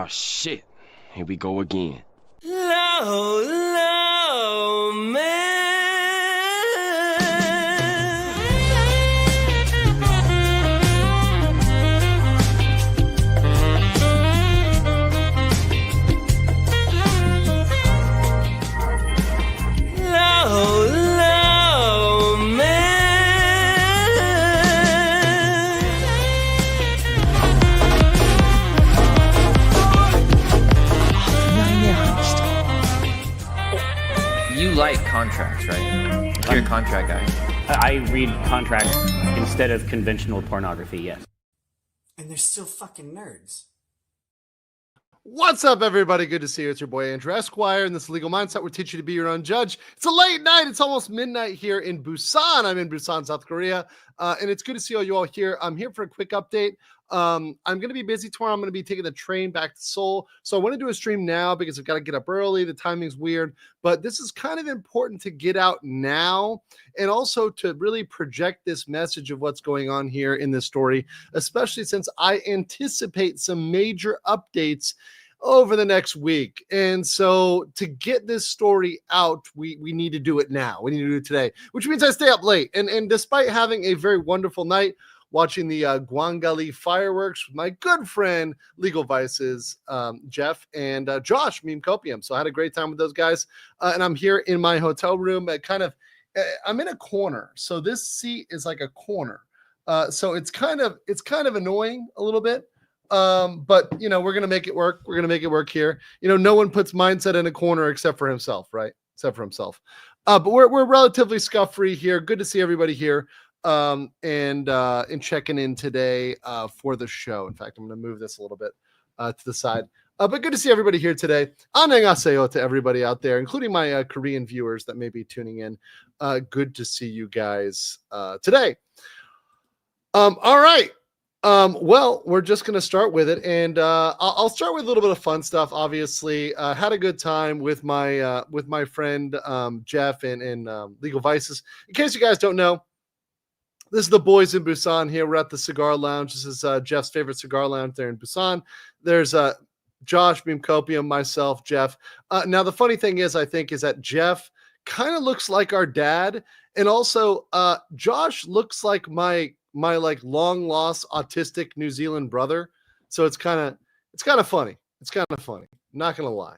Oh shit, here we go again. Low, low, man. Low, low, man. You like contracts, right? You're a contract guy. I read contracts instead of conventional pornography, yes. And they're still fucking nerds. What's up, everybody? Good to see you. It's your boy Andrew Esquire, and this legal mindset will teach you to be your own judge. It's a late night. It's almost midnight here in Busan. I'm in Busan, South Korea, and it's good to see all you all here. I'm here for a quick update. I'm going to be busy tomorrow. I'm going to be taking the train back to Seoul, so I want to do a stream now because I've got to get up early. The timing's weird, but this is kind of important to get out now and also to really project this message of what's going on here in this story, especially since I anticipate some major updates over the next week. And so to get this story out, we need to do it now. We need to do it today, which means I stay up late. And despite having a very wonderful night watching the Gwangali fireworks with my good friend, Legal Vices, Jeff, and Josh, Meme Copium. So I had a great time with those guys. And I'm here in my hotel room at I'm in a corner. So this seat is like a corner. So it's kind of annoying a little bit. But you know, we're going to make it work. We're going to make it work here. You know, no one puts mindset in a corner except for himself, right? Except for himself. But we're relatively scuff free here. Good to see everybody here. And checking in today, for the show. In fact, I'm going to move this a little bit, to the side. But good to see everybody here today. Annyeonghaseyo to everybody out there, including my Korean viewers that may be tuning in. Good to see you guys, today. All right. Well, we're just going to start with it, and I'll start with a little bit of fun stuff. Obviously, had a good time with my friend Jeff and Legal Vices. In case you guys don't know, this is the boys in Busan here. We're at the cigar lounge. This is Jeff's favorite cigar lounge there in Busan. There's Josh, Meme Copium, myself, Jeff. Now, the funny thing is, I think, is that Jeff kind of looks like our dad, and also Josh looks like my like long lost autistic New Zealand brother. So it's kind of funny. It's kind of funny. Not gonna lie.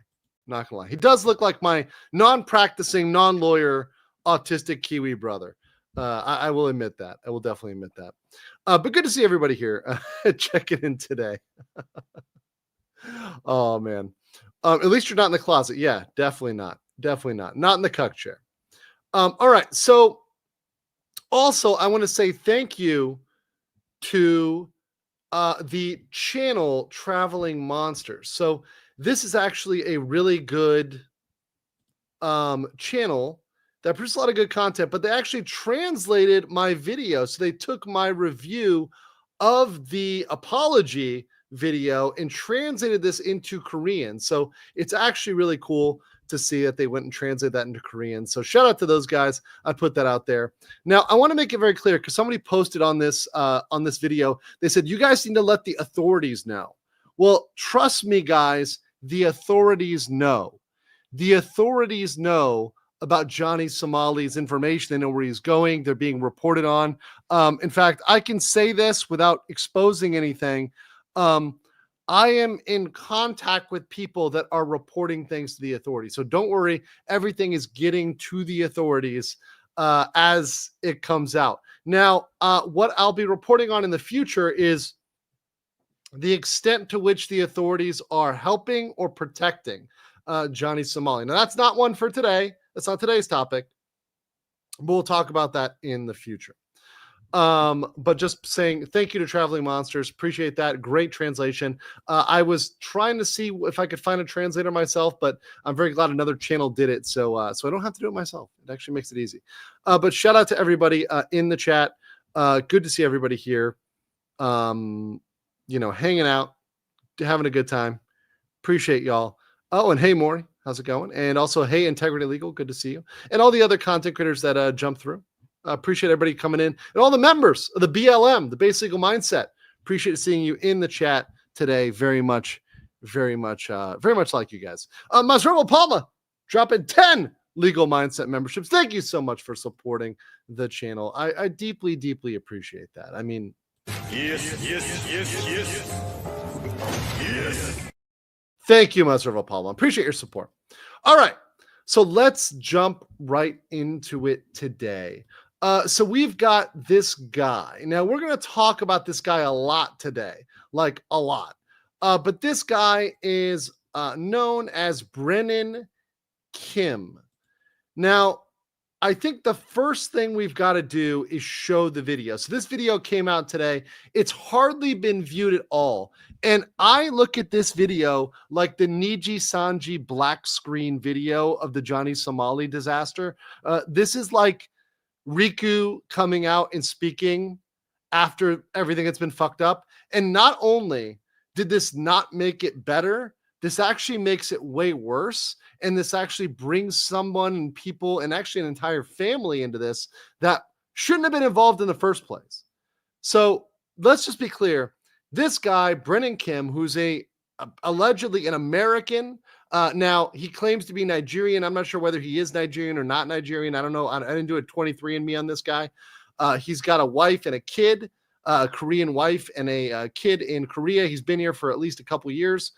He does look like my non-practicing, non-lawyer autistic Kiwi brother. I will admit that. I will definitely admit that. But good to see everybody here checking in today. Oh man. At least you're not in the closet. Yeah, definitely not. Not in the cuck chair. All right. So also, I want to say thank you to the channel Traveling Monsters. So this is actually a really good channel that produces a lot of good content, but they actually translated my video. So they took my review of the apology video and translated this into Korean. So it's actually really cool to see that they went and translated that into Korean. So shout out to those guys. I put that out there. Now I want to make it very clear because somebody posted on this video. They said, you guys need to let the authorities know. Well, trust me, guys, the authorities know. The authorities know about Johnny Somali's information. They know where he's going. They're being reported on. In fact, I can say this without exposing anything. I am in contact with people that are reporting things to the authorities. So don't worry. Everything is getting to the authorities as it comes out. Now, what I'll be reporting on in the future is the extent to which the authorities are helping or protecting Johnny Somali. Now, that's not one for today. That's not today's topic. But we'll talk about that in the future. But just saying thank you to Traveling Monsters. Appreciate that. Great translation. I was trying to see if I could find a translator myself, but I'm very glad another channel did it. So I don't have to do it myself. It actually makes it easy. But shout out to everybody in the chat. Good to see everybody here. Hanging out, having a good time. Appreciate y'all. Oh, and hey, Maury, how's it going? And also, hey, Integrity Legal, good to see you. And all the other content creators that jump through. Appreciate everybody coming in. And all the members of the BLM, the Basic Legal Mindset. Appreciate seeing you in the chat today very much, very much like you guys. Masrobo Palma dropping 10 legal mindset memberships. Thank you so much for supporting the channel. I deeply, deeply appreciate that. I mean, yes. Thank you, Masrobo Palma. Appreciate your support. All right. So let's jump right into it today. So we've got this guy. Now we're going to talk about this guy a lot today, like a lot. But this guy is known as Brennan Kim. Now, I think the first thing we've got to do is show the video. So this video came out today. It's hardly been viewed at all. And I look at this video like the Niji Sanji black screen video of the Johnny Somali disaster. This is like Riku coming out and speaking after everything that's been fucked up. And not only did this not make it better, this actually makes it way worse. And this actually brings someone and people and actually an entire family into this that shouldn't have been involved in the first place. So let's just be clear. This guy, Brennan Kim, who's allegedly an American. Now, he claims to be Nigerian. I'm not sure whether he is Nigerian or not Nigerian. I don't know. I didn't do a 23andMe on this guy. He's got a wife and a kid, a Korean wife and a kid in Korea. He's been here for at least a couple years.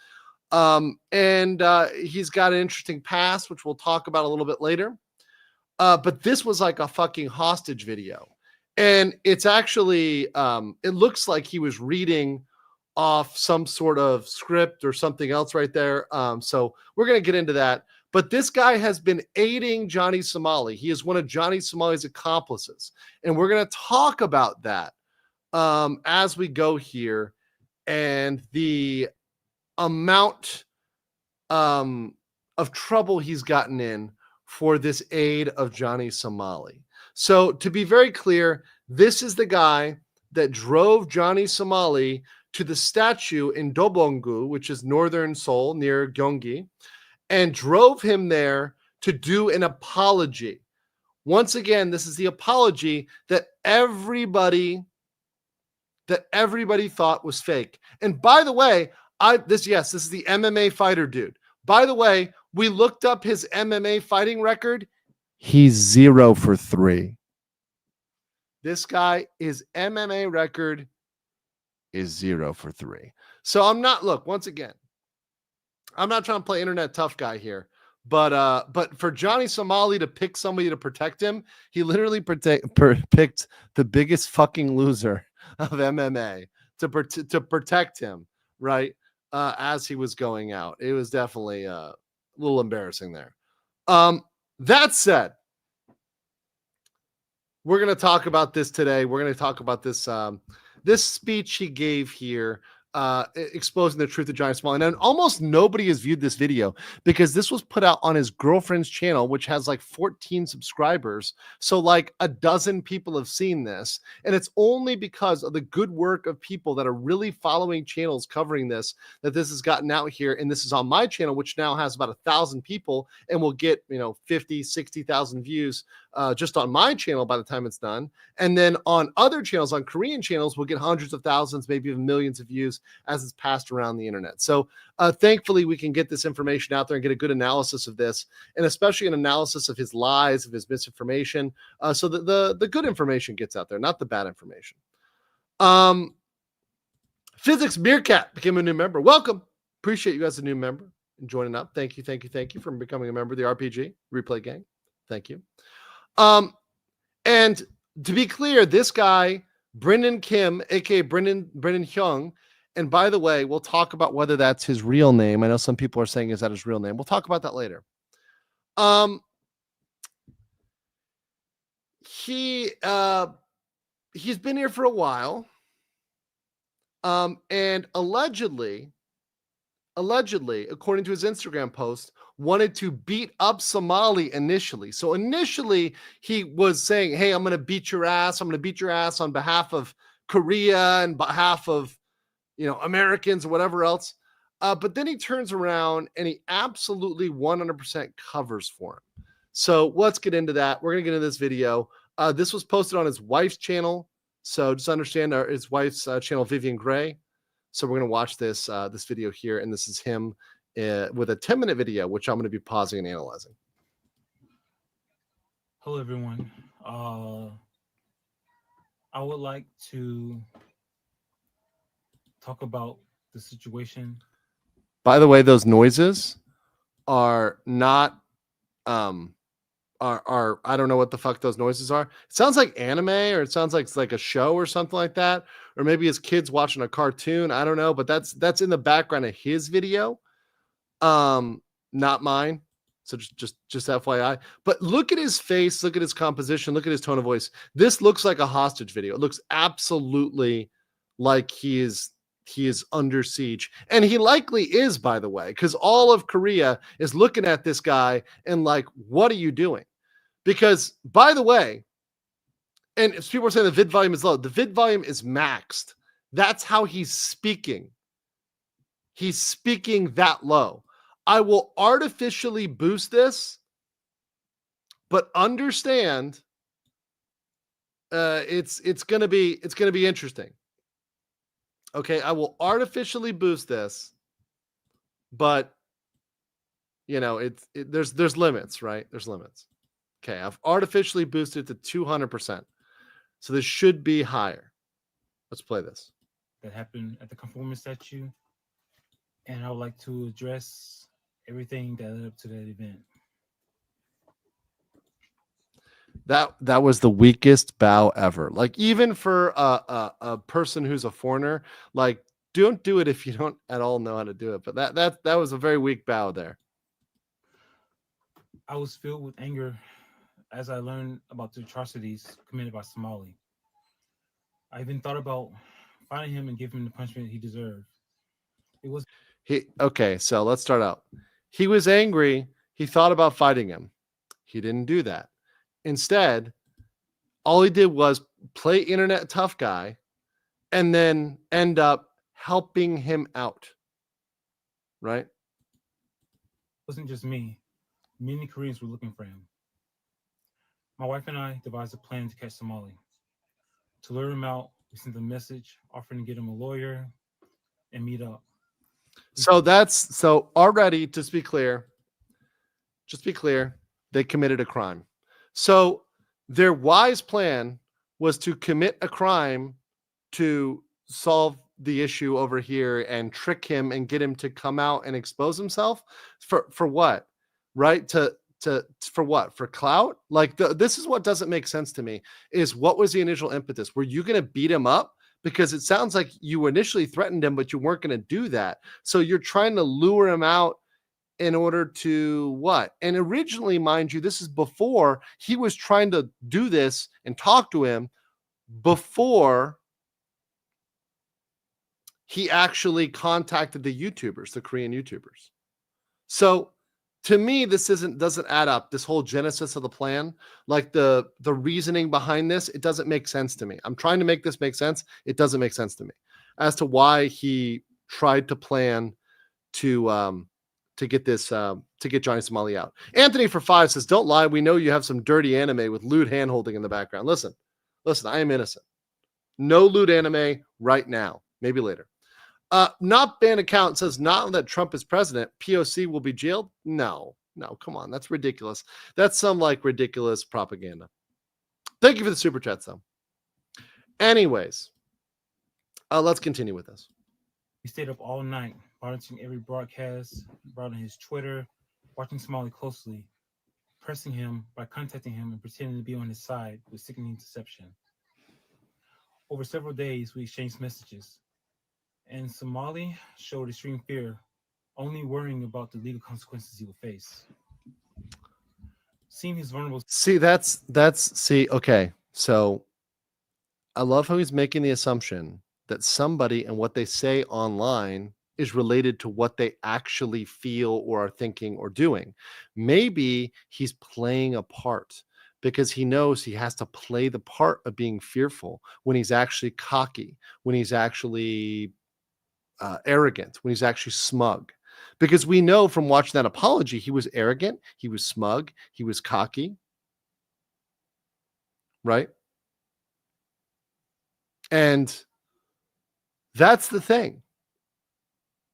And he's got an interesting past, which we'll talk about a little bit later. But this was like a fucking hostage video. And it's actually, it looks like he was reading off some sort of script or something else right there. So we're going to get into that. But this guy has been aiding Johnny Somali. He is one of Johnny Somali's accomplices. And we're going to talk about that as we go here. And the amount of trouble he's gotten in for this aid of Johnny Somali. So to be very clear, this is the guy that drove Johnny Somali to the statue in Dobongu, which is northern Seoul near Gyeonggi, and drove him there to do an apology. Once again, this is the apology that everybody thought was fake. And by the way, this is the MMA fighter dude. By the way, we looked up his MMA fighting record. He's 0 for 3. This guy, his MMA record is 0 for 3. So once again, I'm not trying to play internet tough guy here, but for Johnny Somali to pick somebody to protect him, he literally picked the biggest fucking loser of MMA to protect him, right? As he was going out. It was definitely a little embarrassing there. That said, we're going to talk about this today. We're going to talk about this this speech he gave here, exposing the truth of Johnny Somali. And almost nobody has viewed this video because this was put out on his girlfriend's channel, which has like 14 subscribers. So like a dozen people have seen this. And it's only because of the good work of people that are really following channels covering this, that this has gotten out here. And this is on my channel, which now has about 1,000 people and will get, 50, 60,000 views just on my channel by the time it's done. And then on other channels, on Korean channels, we'll get hundreds of thousands, maybe even millions of views as it's passed around the internet. So thankfully, we can get this information out there and get a good analysis of this, and especially an analysis of his lies, of his misinformation, so that the good information gets out there, not the bad information. Physics Meerkat became a new member. Welcome. Appreciate you guys, a new member, and joining up. Thank you for becoming a member of the RPG Replay Gang. Thank you. And to be clear, this guy, Brennan Kim, aka Brennan Hyung, and by the way, we'll talk about whether that's his real name. I know some people are saying, is that his real name? We'll talk about that later. He's been here for a while. And allegedly, according to his Instagram post, wanted to beat up Somali initially. So initially he was saying, hey, I'm going to beat your ass. I'm going to beat your ass on behalf of Korea and behalf of, Americans or whatever else. But then he turns around and he absolutely 100% covers for him. So let's get into that. We're going to get into this video. This was posted on his wife's channel. So just understand his wife's channel, Vivian Gray. So we're going to watch this this video here, and this is him with a 10-minute video, which I'm going to be pausing and analyzing. Hello, everyone. I would like to talk about the situation. By the way, those noises are not are I don't know what the fuck those noises are. It sounds like anime, or it sounds like a show or something like that, or maybe his kids watching a cartoon. I don't know, but that's in the background of his video, not mine. So just FYI. But look at his face, look at his composition, look at his tone of voice. This looks like a hostage video. It looks absolutely like he is under siege. And he likely is, by the way, because all of Korea is looking at this guy and like, what are you doing? Because, by the way, and if people are saying the vid volume is low, the vid volume is maxed. That's how he's speaking. He's speaking that low. I will artificially boost this, but understand it's gonna be interesting. Okay, I will artificially boost this, but you know, there's limits, right? There's limits. Okay, I've artificially boosted it to 200%. So this should be higher. Let's play this. That happened at the conformance statue, and I would like to address everything that led up to that event. That was the weakest bow ever. Like, even for a person who's a foreigner, like, don't do it if you don't at all know how to do it. But that was a very weak bow there. I was filled with anger as I learned about the atrocities committed by Somali. I even thought about finding him and giving him the punishment he deserved. Okay, so let's start out. He was angry. He thought about fighting him. He didn't do that. Instead, all he did was play internet tough guy and then end up helping him out. Right? It wasn't just me. Many Koreans were looking for him. My wife and I devised a plan to catch Somali. To lure him out, we sent a message offering to get him a lawyer and meet up. So already, just be clear, they committed a crime. So their wise plan was to commit a crime to solve the issue over here and trick him and get him to come out and expose himself for what? Right? For what? For clout? Like, this is what doesn't make sense to me, is what was the initial impetus? Were you going to beat him up? Because it sounds like you initially threatened him, but you weren't going to do that. So you're trying to lure him out in order to what? And originally, mind you, this is before he was trying to do this and talk to him before he actually contacted the YouTubers, the Korean YouTubers. So to me, this doesn't add up. This whole genesis of the plan, like the reasoning behind this, it doesn't make sense to me. I'm trying to make this make sense. It doesn't make sense to me as to why he tried to plan to get this to get Johnny Somali out. Anthony for 5 says, "Don't lie. We know you have some dirty anime with lewd hand holding in the background." Listen. I am innocent. No lewd anime right now. Maybe later. Not ban account says, not that Trump is president, POC will be jailed. No, come on. That's ridiculous. That's some like ridiculous propaganda. Thank you for the super chats though. Anyways, let's continue with this. He stayed up all night, monitoring every broadcast, browsing his Twitter, watching Somali closely, pressing him by contacting him and pretending to be on his side with sickening deception. Over several days, we exchanged messages. And Somali showed extreme fear, only worrying about the legal consequences he would face. Seeing his vulnerable... Okay. So I love how he's making the assumption that somebody and what they say online is related to what they actually feel or are thinking or doing. Maybe he's playing a part because he knows he has to play the part of being fearful when he's actually cocky, when he's actually arrogant, when he's actually smug. Because we know from watching that apology, he was arrogant, he was smug, he was cocky, right? And that's the thing.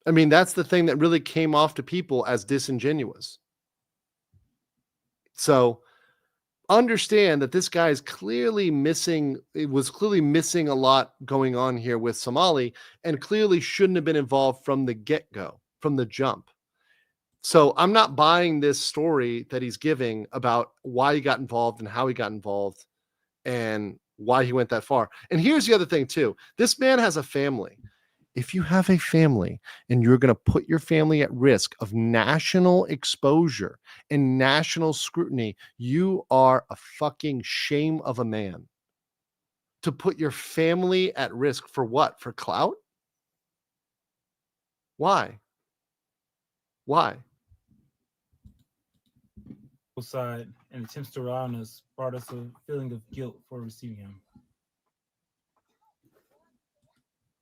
I mean, that's the thing that really came off to people as disingenuous. So understand that this guy is clearly missing. It was clearly missing a lot going on here with Somali, and clearly shouldn't have been involved from the get-go, from the jump. So I'm not buying this story that he's giving about why he got involved and how he got involved and why he went that far. And here's the other thing too. This man has a family. If you have a family and you're going to put your family at risk of national exposure and national scrutiny, you are a fucking shame of a man. To put your family at risk for what? For clout? Why? Why? Side and attempts to rely on us brought us a feeling of guilt for receiving him.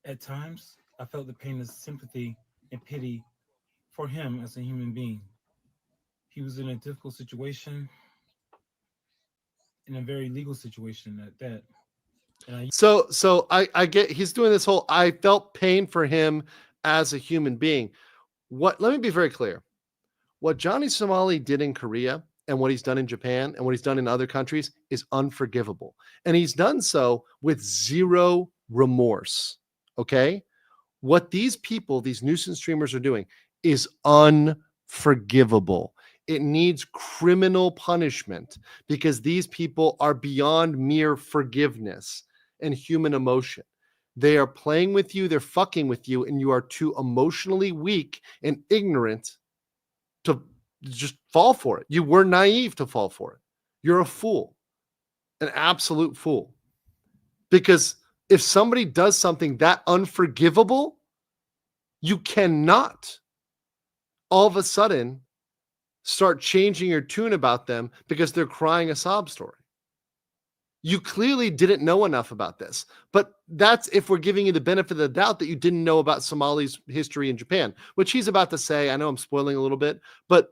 At times, I felt the pain of sympathy and pity for him as a human being. He was in a difficult situation, in a very legal situation at that. And So I get he's doing this whole I felt pain for him as a human being. Let me be very clear. What Johnny Somali did in Korea and what he's done in Japan and what he's done in other countries is unforgivable. And he's done so with zero remorse. Okay? What these people, these nuisance streamers are doing is unforgivable. It needs criminal punishment because these people are beyond mere forgiveness and human emotion. They are playing with you, they're fucking with you, and you are too emotionally weak and ignorant to just fall for it. You were naive to fall for it. You're a fool, an absolute fool. Because if somebody does something that unforgivable, you cannot all of a sudden start changing your tune about them because they're crying a sob story. You clearly didn't know enough about this, but that's if we're giving you the benefit of the doubt that you didn't know about Somali's history in Japan, which he's about to say. I know I'm spoiling a little bit, but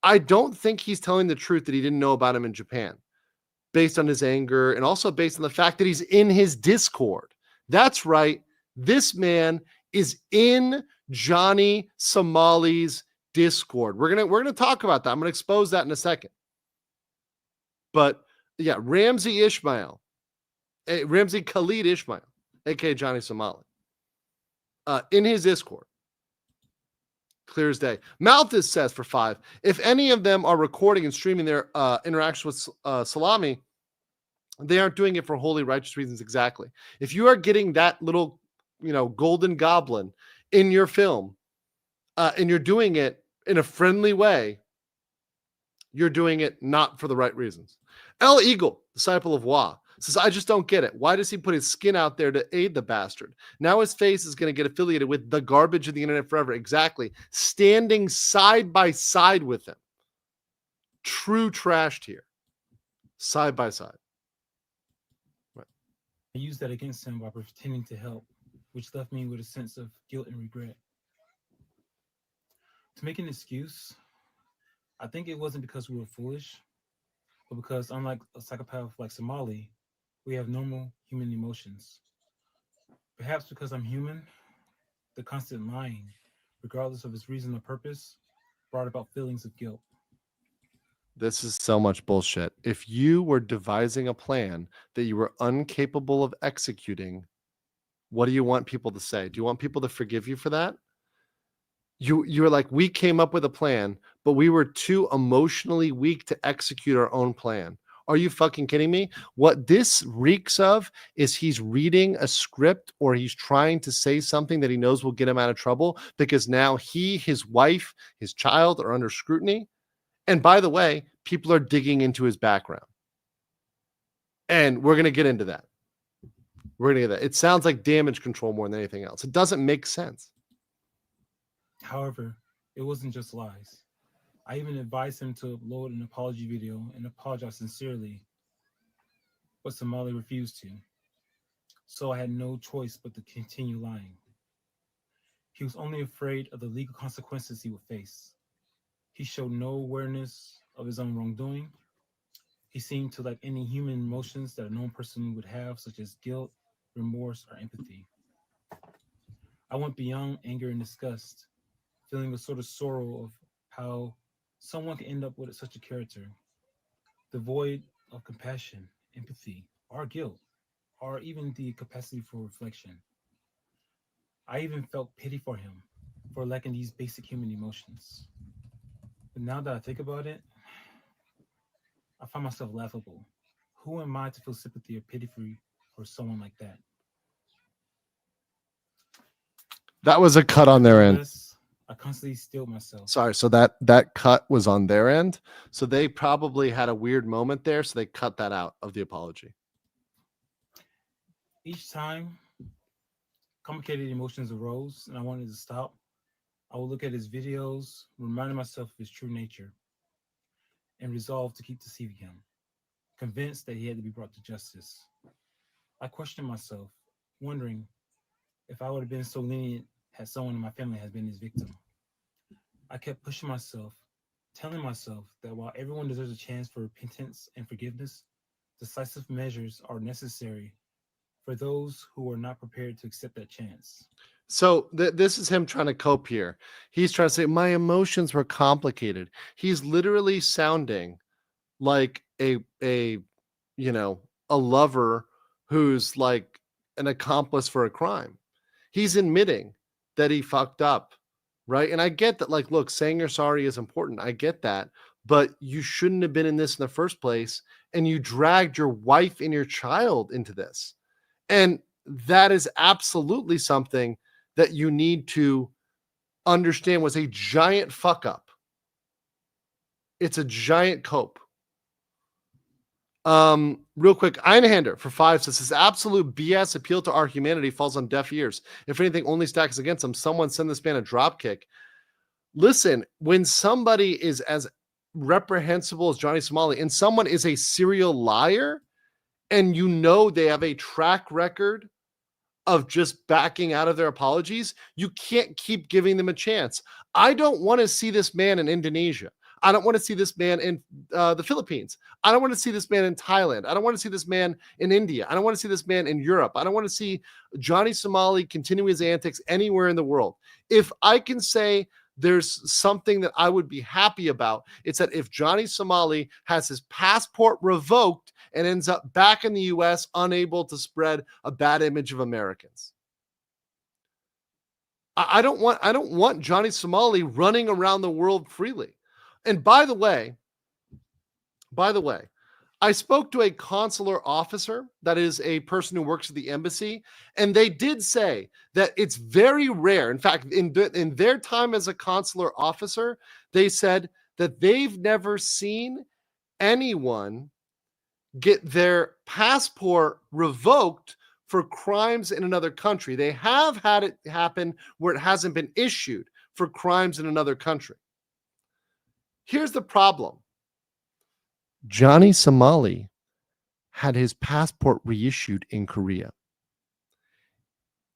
I don't think he's telling the truth that he didn't know about him in Japan based on his anger and also based on the fact that he's in his Discord. That's right. This man is in Johnny Somali's Discord. We're going to talk about that. I'm going to expose that in a second. But yeah, Ramsey Khalid Ishmael, aka Johnny Somali, in his Discord. Clear as day. Malthus says for 5, if any of them are recording and streaming their interaction with Salami, they aren't doing it for wholly righteous reasons. Exactly. If you are getting that little, golden goblin in your film, and you're doing it in a friendly way, you're doing it not for the right reasons. El Eagle, disciple of Wa, says, I just don't get it. Why does he put his skin out there to aid the bastard? Now his face is going to get affiliated with the garbage of the internet forever. Exactly. Standing side by side with him. True trash here. Side by side. Right. I used that against him by pretending to help, which left me with a sense of guilt and regret. To make an excuse, I think it wasn't because we were foolish, but because unlike a psychopath like Somali, we have normal human emotions. Perhaps because I'm human, the constant lying, regardless of its reason or purpose, brought about feelings of guilt. This is so much bullshit. If you were devising a plan that you were incapable of executing, what do you want people to say? Do you want people to forgive you for that? You're like, we came up with a plan, but we were too emotionally weak to execute our own plan. Are you fucking kidding me? What this reeks of is he's reading a script or he's trying to say something that he knows will get him out of trouble because now he, his wife, his child are under scrutiny. And by the way, people are digging into his background. And we're going to get into that. We're going to get that. It sounds like damage control more than anything else. It doesn't make sense. However, it wasn't just lies. I even advised him to upload an apology video and apologize sincerely, but Somali refused to. So I had no choice but to continue lying. He was only afraid of the legal consequences he would face. He showed no awareness of his own wrongdoing. He seemed to lack any human emotions that a known person would have, such as guilt, remorse, or empathy. I went beyond anger and disgust, feeling a sort of sorrow of how someone can end up with such a character, devoid of compassion, empathy, or guilt, or even the capacity for reflection. I even felt pity for him for lacking these basic human emotions. But now that I think about it, I find myself laughable. Who am I to feel sympathy or pity for someone like that? That was a cut on their end. I constantly steal myself. Sorry, so that cut was on their end. So they probably had a weird moment there, so they cut that out of the apology. Each time complicated emotions arose and I wanted to stop, I would look at his videos, reminding myself of his true nature, and resolve to keep deceiving him, convinced that he had to be brought to justice. I questioned myself, wondering if I would have been so lenient had someone in my family had been his victim. I kept pushing myself, telling myself that while everyone deserves a chance for repentance and forgiveness, decisive measures are necessary for those who are not prepared to accept that chance. So this is him trying to cope here. He's trying to say, my emotions were complicated. He's literally sounding like a lover who's like an accomplice for a crime. He's admitting that he fucked up, right? And I get that, like, look, saying you're sorry is important. I get that, but you shouldn't have been in this in the first place, and you dragged your wife and your child into this. And that is absolutely something that you need to understand was a giant fuck up. It's a giant cope. Real quick, Einhander for 5 says this absolute BS appeal to our humanity falls on deaf ears. If anything, only stacks against them. Someone send this man a drop kick. Listen, when somebody is as reprehensible as Johnny Somali and someone is a serial liar, and you know they have a track record of just backing out of their apologies, you can't keep giving them a chance. I don't want to see this man in Indonesia. I don't want to see this man in the Philippines. I don't want to see this man in Thailand. I don't want to see this man in India. I don't want to see this man in Europe. I don't want to see Johnny Somali continue his antics anywhere in the world. If I can say there's something that I would be happy about, it's that if Johnny Somali has his passport revoked and ends up back in the US unable to spread a bad image of Americans. I don't want Johnny Somali running around the world freely. And by the way, I spoke to a consular officer, that is a person who works at the embassy, and they did say that it's very rare. In fact, in their time as a consular officer, they said that they've never seen anyone get their passport revoked for crimes in another country. They have had it happen where it hasn't been issued for crimes in another country. Here's the problem. Johnny Somali had his passport reissued in Korea.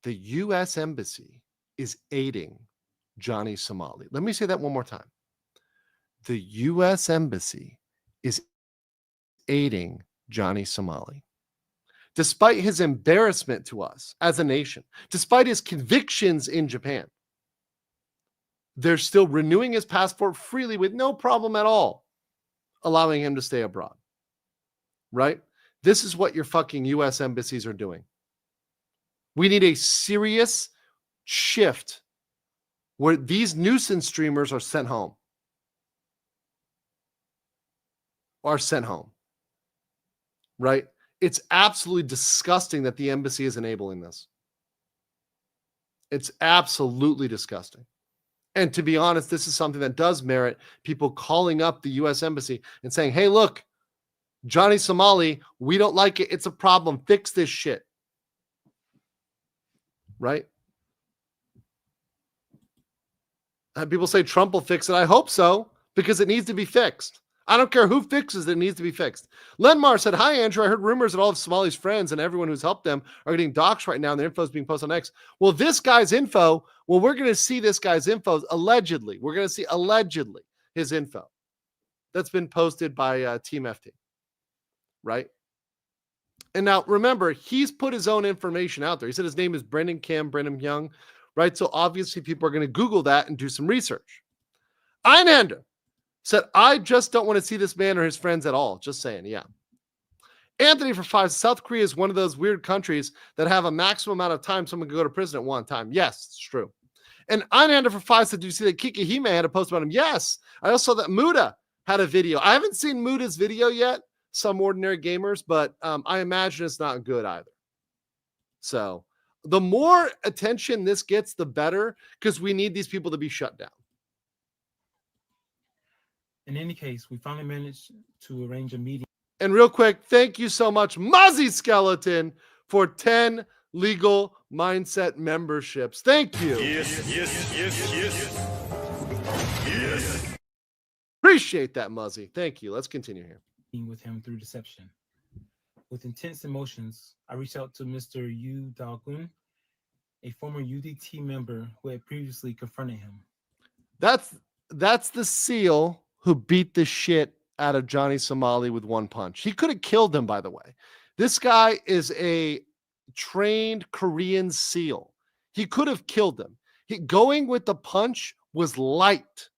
The U.S. Embassy is aiding Johnny Somali. Let me say that one more time. The U.S. Embassy is aiding Johnny Somali. Despite his embarrassment to us as a nation, despite his convictions in Japan, they're still renewing his passport freely with no problem at all, allowing him to stay abroad. Right? This is what your fucking U.S. embassies are doing. We need a serious shift where these nuisance streamers are sent home. Right? It's absolutely disgusting that the embassy is enabling this. It's absolutely disgusting. And to be honest, this is something that does merit people calling up the U.S. Embassy and saying, hey, look, Johnny Somali, we don't like it. It's a problem. Fix this shit. Right? And people say Trump will fix it. I hope so, because it needs to be fixed. I don't care who fixes it, it needs to be fixed. Lenmar said, hi, Andrew. I heard rumors that all of Somali's friends and everyone who's helped them are getting doxxed right now, and their info is being posted on X. Well, this guy's info, we're going to see this guy's info allegedly. We're going to see allegedly his info that's been posted by Team FT. Right? And now, remember, he's put his own information out there. He said his name is Brennan Kim, Brennan Young. right? So obviously people are going to Google that and do some research. Einhander said, I just don't want to see this man or his friends at all. Just saying, yeah. Anthony for 5, South Korea is one of those weird countries that have a maximum amount of time someone can go to prison at one time. Yes, it's true. And Einhander for 5 said, do you see that Kikihime had a post about him? Yes. I also saw that Muda had a video. I haven't seen Muda's video yet, Some Ordinary Gamers, but I imagine it's not good either. So the more attention this gets, the better, because we need these people to be shut down. In any case, we finally managed to arrange a meeting. And real quick, thank you so much, Muzzy Skeleton, for 10 legal mindset memberships. Thank you. Yes. Appreciate that, Muzzy. Thank you. Let's continue here. With him through deception. With intense emotions, I reached out to Mr. Yu Dagun, a former UDT member who had previously confronted him. That's the SEAL who beat the shit out of Johnny Somali with one punch. He could have killed him, by the way. This guy is a trained Korean SEAL. He could have killed him. Going with the punch was light,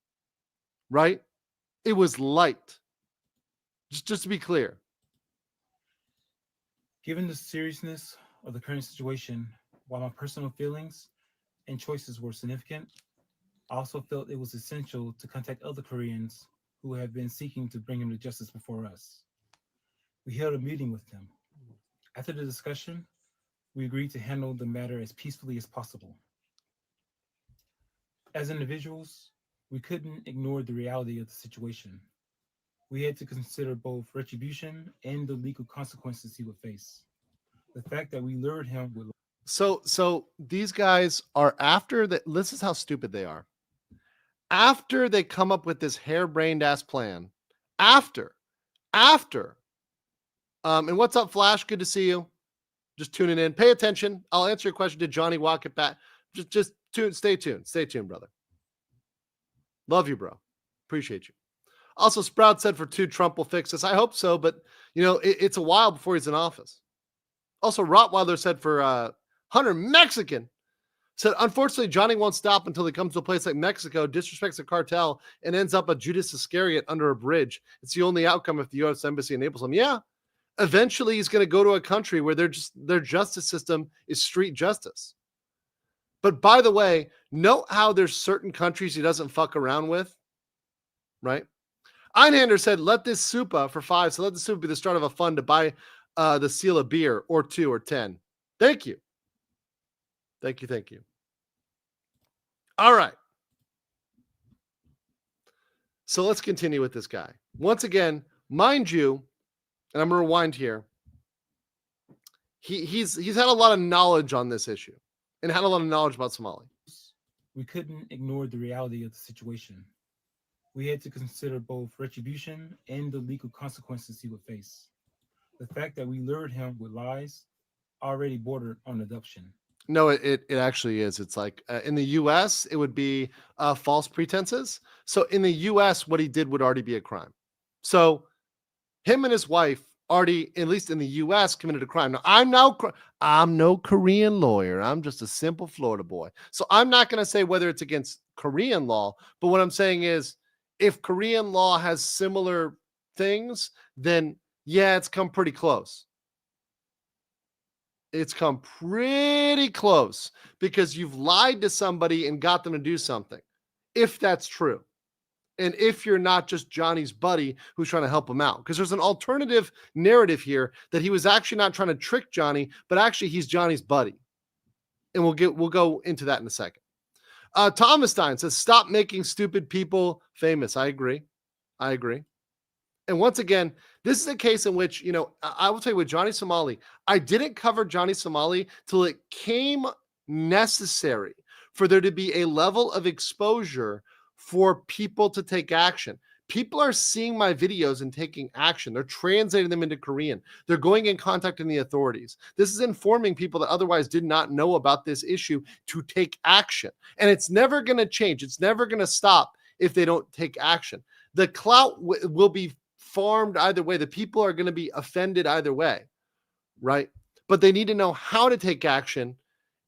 right? It was light. Just to be clear. Given the seriousness of the current situation, while my personal feelings and choices were significant, I also felt it was essential to contact other Koreans who have been seeking to bring him to justice before us. We held a meeting with them. After the discussion, we agreed to handle the matter as peacefully as possible. As individuals, we couldn't ignore the reality of the situation. We had to consider both retribution and the legal consequences he would face. The fact that we lured him with... So these guys are after that. This is how stupid they are. After they come up with this harebrained ass plan, and what's up, Flash? Good to see you. Just tuning in. Pay attention. I'll answer your question. Did Johnny walk it back? Just tune. Stay tuned. Stay tuned, brother. Love you, bro. Appreciate you. Also, Sprout said for 2, Trump will fix this. I hope so, but it's a while before he's in office. Also, Rottweiler said for Hunter Mexican said, unfortunately, Johnny won't stop until he comes to a place like Mexico, disrespects the cartel, and ends up a Judas Iscariot under a bridge. It's the only outcome if the U.S. Embassy enables him. Yeah, eventually he's going to go to a country where their justice system is street justice. But by the way, note how there's certain countries he doesn't fuck around with, right? Einhander said, let this SUPA for 5. So let the SUPA be the start of a fund to buy the seal a beer or 2 or 10. Thank you. Thank you. All right. So let's continue with this guy. Once again, mind you, and I'm going to rewind here. He's had a lot of knowledge on this issue and had a lot of knowledge about Somali. We couldn't ignore the reality of the situation. We had to consider both retribution and the legal consequences he would face. The fact that we lured him with lies already bordered on abduction. No, it actually is. It's like in the U.S., it would be false pretenses. So in the U.S., what he did would already be a crime. So him and his wife already, at least in the U.S., committed a crime. Now, I'm no Korean lawyer. I'm just a simple Florida boy. So I'm not going to say whether it's against Korean law, but what I'm saying is if Korean law has similar things, then yeah, it's come pretty close. It's come pretty close because you've lied to somebody and got them to do something, if that's true. And if you're not just Johnny's buddy who's trying to help him out, because there's an alternative narrative here that he was actually not trying to trick Johnny, but actually he's Johnny's buddy. And we'll go into that in a second. Thomas Stein says, stop making stupid people famous. I agree. And once again, this is a case in which, I will tell you with Johnny Somali, I didn't cover Johnny Somali till it came necessary for there to be a level of exposure for people to take action. People are seeing my videos and taking action. They're translating them into Korean. They're going and contacting the authorities. This is informing people that otherwise did not know about this issue to take action. And it's never going to change. It's never going to stop if they don't take action. The clout will be farmed either way. The people are going to be offended either way, right? But they need to know how to take action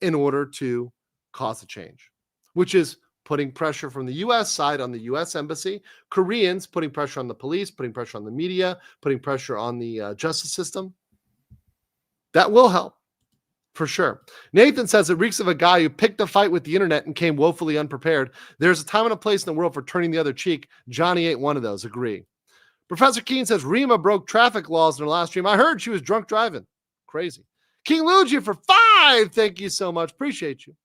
in order to cause a change, which is putting pressure from the U.S. side on the U.S. embassy, Koreans putting pressure on the police, putting pressure on the media, putting pressure on the justice system. That will help, for sure. Nathan says it reeks of a guy who picked a fight with the internet and came woefully unprepared. There's a time and a place in the world for turning the other cheek. Johnny ain't one of those. Agree. Professor Keen says Rima broke traffic laws in her last stream. I heard she was drunk driving. Crazy. King Luigi for 5. Thank you so much. Appreciate you.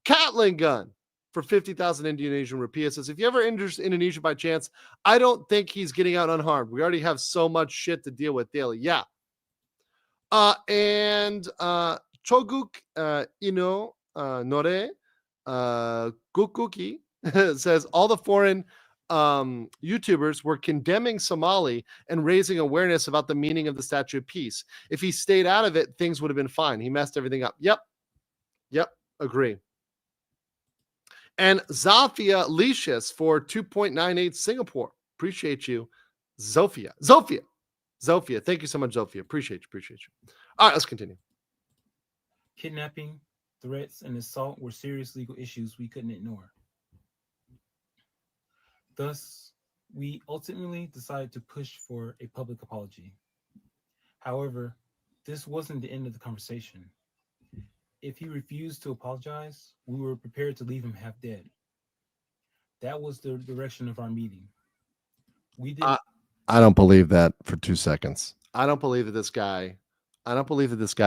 Catling Gun for 50,000 Indonesian rupiah says, if you ever enter Indonesia by chance, I don't think he's getting out unharmed. We already have so much shit to deal with daily. Yeah. And Choguk Ino Nore Kukuki says all the foreign YouTubers were condemning Somali and raising awareness about the meaning of the Statue of Peace. If he stayed out of it, things would have been fine. He messed everything up. Yep. Agree. And Zafia Licious for 2.98 Singapore. Appreciate you. Zofia. Thank you so much, Zofia. Appreciate you. All right, let's continue. Kidnapping, threats, and assault were serious legal issues we couldn't ignore. Thus, we ultimately decided to push for a public apology. However, this wasn't the end of the conversation. If he refused to apologize, we were prepared to leave him half dead. That was the direction of our meeting. We did. I don't believe that for 2 seconds. I don't believe that this guy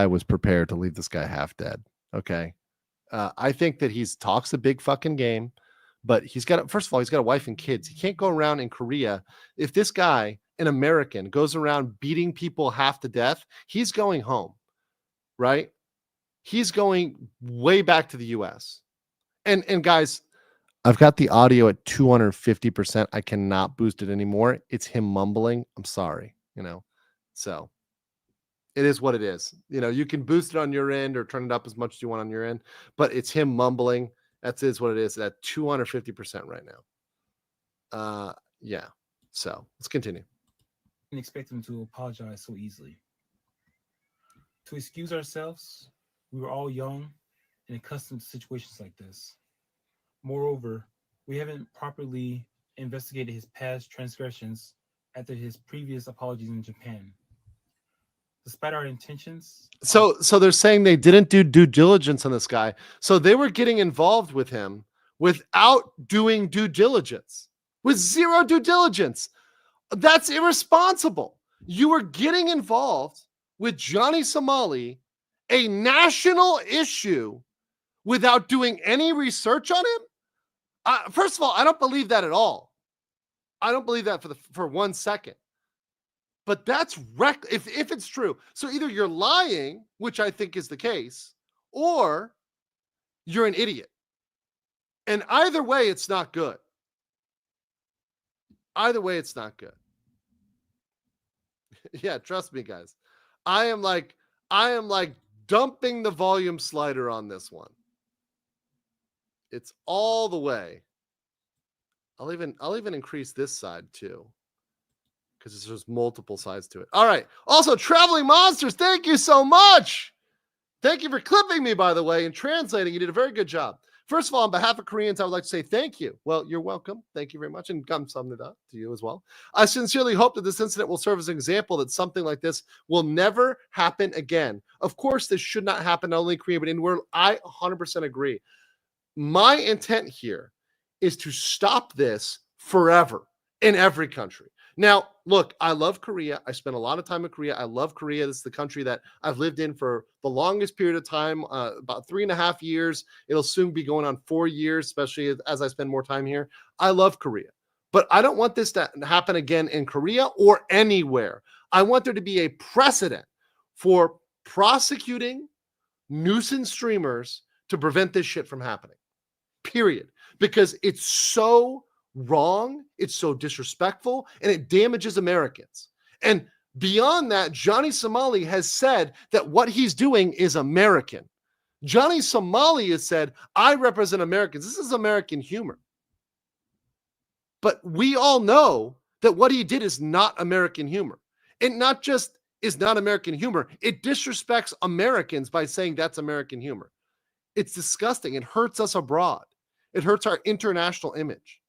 was prepared to leave this guy half dead. Okay. I think that he talks a big fucking game, but first of all, he's got a wife and kids. He can't go around in Korea. If this guy, an American, goes around beating people half to death, he's going home, right? He's going way back to the US. And guys, I've got the audio at 250%. I cannot boost it anymore. It's him mumbling. I'm sorry, So it is what it is. You can boost it on your end or turn it up as much as you want on your end, but it's him mumbling. That is what it is at 250% right now. Yeah. So let's continue. Didn't expect him to apologize so easily. To excuse ourselves, we were all young and accustomed to situations like this. Moreover, we haven't properly investigated his past transgressions after his previous apologies in Japan. Despite our intentions. So they're saying they didn't do due diligence on this guy. So they were getting involved with him without doing due diligence, with zero due diligence. That's irresponsible. You were getting involved with Johnny Somali, a national issue, without doing any research on him. First of all, I don't believe that at all. I don't believe that for 1 second. But that's if it's true. So either you're lying, which I think is the case, or you're an idiot. And either way, it's not good. Yeah, trust me, guys. I am like dumping the volume slider on this one. It's all the way. I'll even increase this side too, because there's multiple sides to it. All right. Also, Traveling Monsters, thank you so much. Thank you for clipping me, by the way, and translating. You did a very good job. First of all, on behalf of Koreans, I would like to say thank you. Well, you're welcome. Thank you very much. And kamsahamnida to you as well. I sincerely hope that this incident will serve as an example that something like this will never happen again. Of course, this should not happen not only in Korea, but in the world. I 100% agree. My intent here is to stop this forever in every country. Now, look, I love Korea. I spent a lot of time in Korea. I love Korea. This is the country that I've lived in for the longest period of time, about 3.5 years. It'll soon be going on 4 years, especially as I spend more time here. I love Korea. But I don't want this to happen again in Korea or anywhere. I want there to be a precedent for prosecuting nuisance streamers to prevent this shit from happening. Period. Because it's so wrong, it's so disrespectful, and it damages Americans. And beyond that, Johnny Somali has said that what he's doing is American. Johnny Somali has said, I represent Americans. This is American humor. But we all know that what he did is not American humor. It not just is not American humor, it disrespects Americans by saying that's American humor. It's disgusting. It hurts us abroad. It hurts our international image.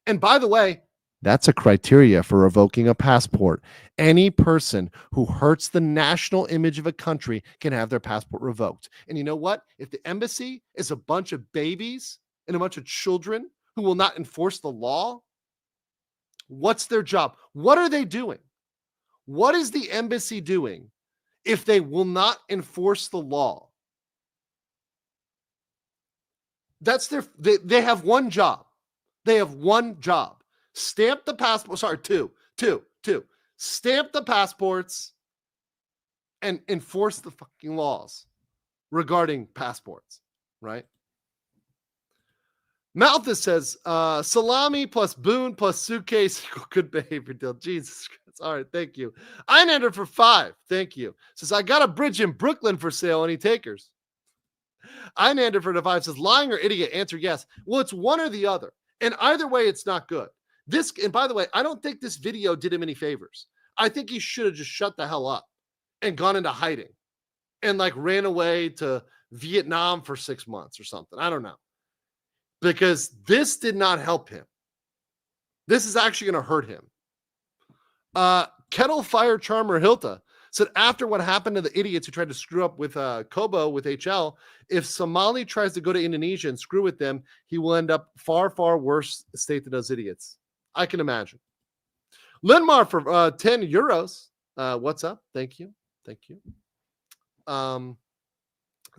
And by the way, that's a criteria for revoking a passport. Any person who hurts the national image of a country can have their passport revoked. And you know what? If the embassy is a bunch of babies and a bunch of children who will not enforce the law, what's their job? What are they doing? What is the embassy doing if they will not enforce the law? That's they have one job. They have one job. Stamp the passport. Sorry, two. Stamp the passports and enforce the fucking laws regarding passports, right? Malthus says, salami plus boon plus suitcase equal good behavior deal. Jesus Christ. All right, thank you. Einander for 5. Thank you. Says, I got a bridge in Brooklyn for sale. Any takers? Einander for the 5 says, lying or idiot? Answer yes. Well, it's one or the other. And either way, it's not good. And by the way, I don't think this video did him any favors. I think he should have just shut the hell up and gone into hiding and like ran away to Vietnam for 6 months or something. I don't know. Because this did not help him. This is actually going to hurt him. Kettle Fire Charmer Hilta said, after what happened to the idiots who tried to screw up with Kobo with HL, if Somali tries to go to Indonesia and screw with them, he will end up far, far worse state than those idiots. I can imagine. Linmar for 10 euros. What's up? Thank you.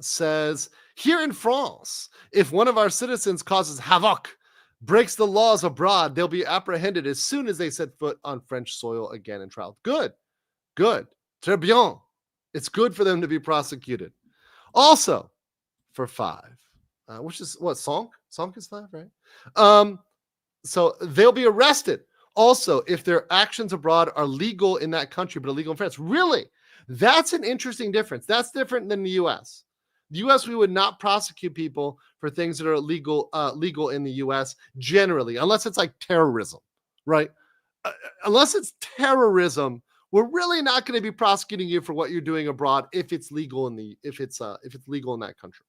Says, here in France, if one of our citizens causes havoc, breaks the laws abroad, they'll be apprehended as soon as they set foot on French soil again and trial. Good. Très bien. It's good for them to be prosecuted. Also, for 5, which is what, Sonk? Sonk is 5, right? So they'll be arrested. Also, if their actions abroad are legal in that country, but illegal in France. Really? That's an interesting difference. That's different than the U.S. The U.S., we would not prosecute people for things that are legal in the U.S. generally, unless it's like terrorism, right? Unless it's terrorism, we're really not going to be prosecuting you for what you're doing abroad if it's legal if it's legal in that country.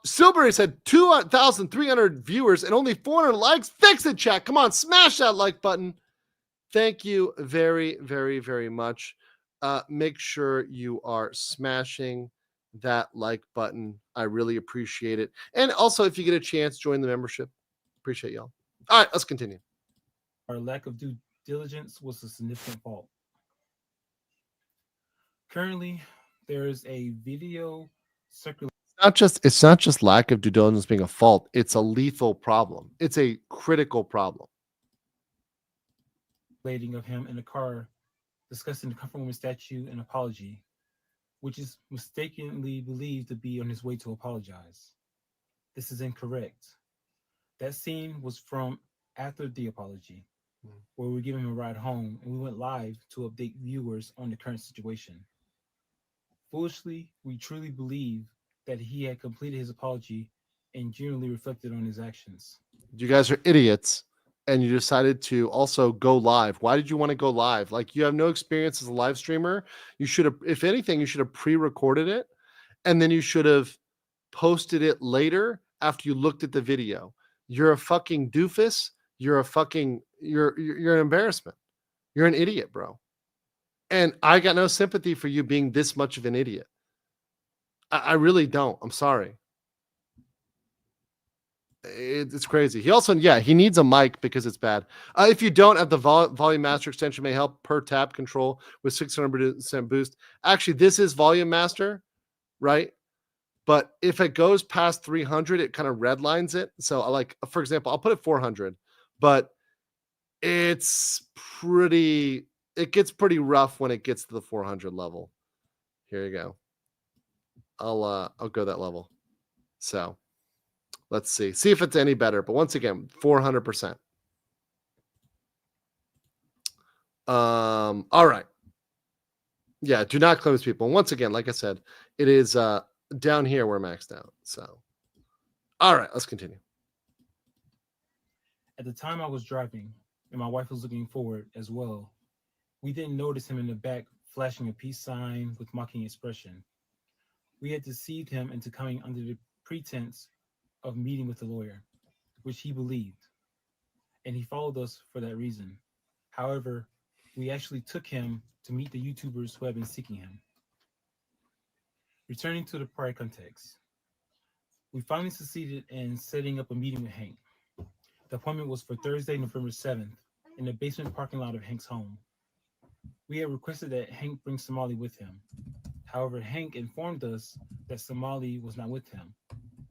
Silbury said 2,300 viewers and only 400 likes. Fix it, chat. Come on, smash that like button. Thank you very, very, very much. Make sure you are smashing that like button. I really appreciate it. And also, if you get a chance, join the membership. Appreciate y'all. All right, let's continue. Our lack of due diligence was a significant fault. Currently, there is a video circulating. It's not just lack of due diligence being a fault. It's a lethal problem. It's a critical problem. Of him in a car discussing the Comfort Woman statue and apology, which is mistakenly believed to be on his way to apologize. This is incorrect. That scene was from after the apology, where we were giving him a ride home, and we went live to update viewers on the current situation. Foolishly, we truly believe that he had completed his apology and genuinely reflected on his actions. You guys are idiots, and you decided to also go live. Why did you want to go live? Like, you have no experience as a live streamer. You should have, if anything, you should have pre-recorded it, and then you should have posted it later after you looked at the video. You're a fucking doofus. You're an embarrassment. You're an idiot, bro. And I got no sympathy for you being this much of an idiot. I really don't. I'm sorry. It's crazy. He also, he needs a mic because it's bad. If you don't have the Volume Master extension, may help per tap control with 600% boost. Actually, this is Volume Master, right? But if it goes past 300, it kind of redlines it. So, for example, I'll put it 400, but it gets pretty rough when it gets to the 400 level. Here you go. I'll go that level. So let's see if it's any better. But once again, 400%. All right. Yeah, do not claim as people. And once again, like I said, it is down here we're maxed out. So, all right, let's continue. At the time I was driving, and my wife was looking forward as well, we didn't notice him in the back flashing a peace sign with mocking expression. We had deceived him into coming under the pretense of meeting with the lawyer, which he believed, and he followed us for that reason. However, we actually took him to meet the YouTubers who have been seeking him. Returning to the prior context, we finally succeeded in setting up a meeting with Hank. The appointment was for Thursday, November 7th, in the basement parking lot of Hank's home. We had requested that Hank bring Somali with him. However, Hank informed us that Somali was not with him.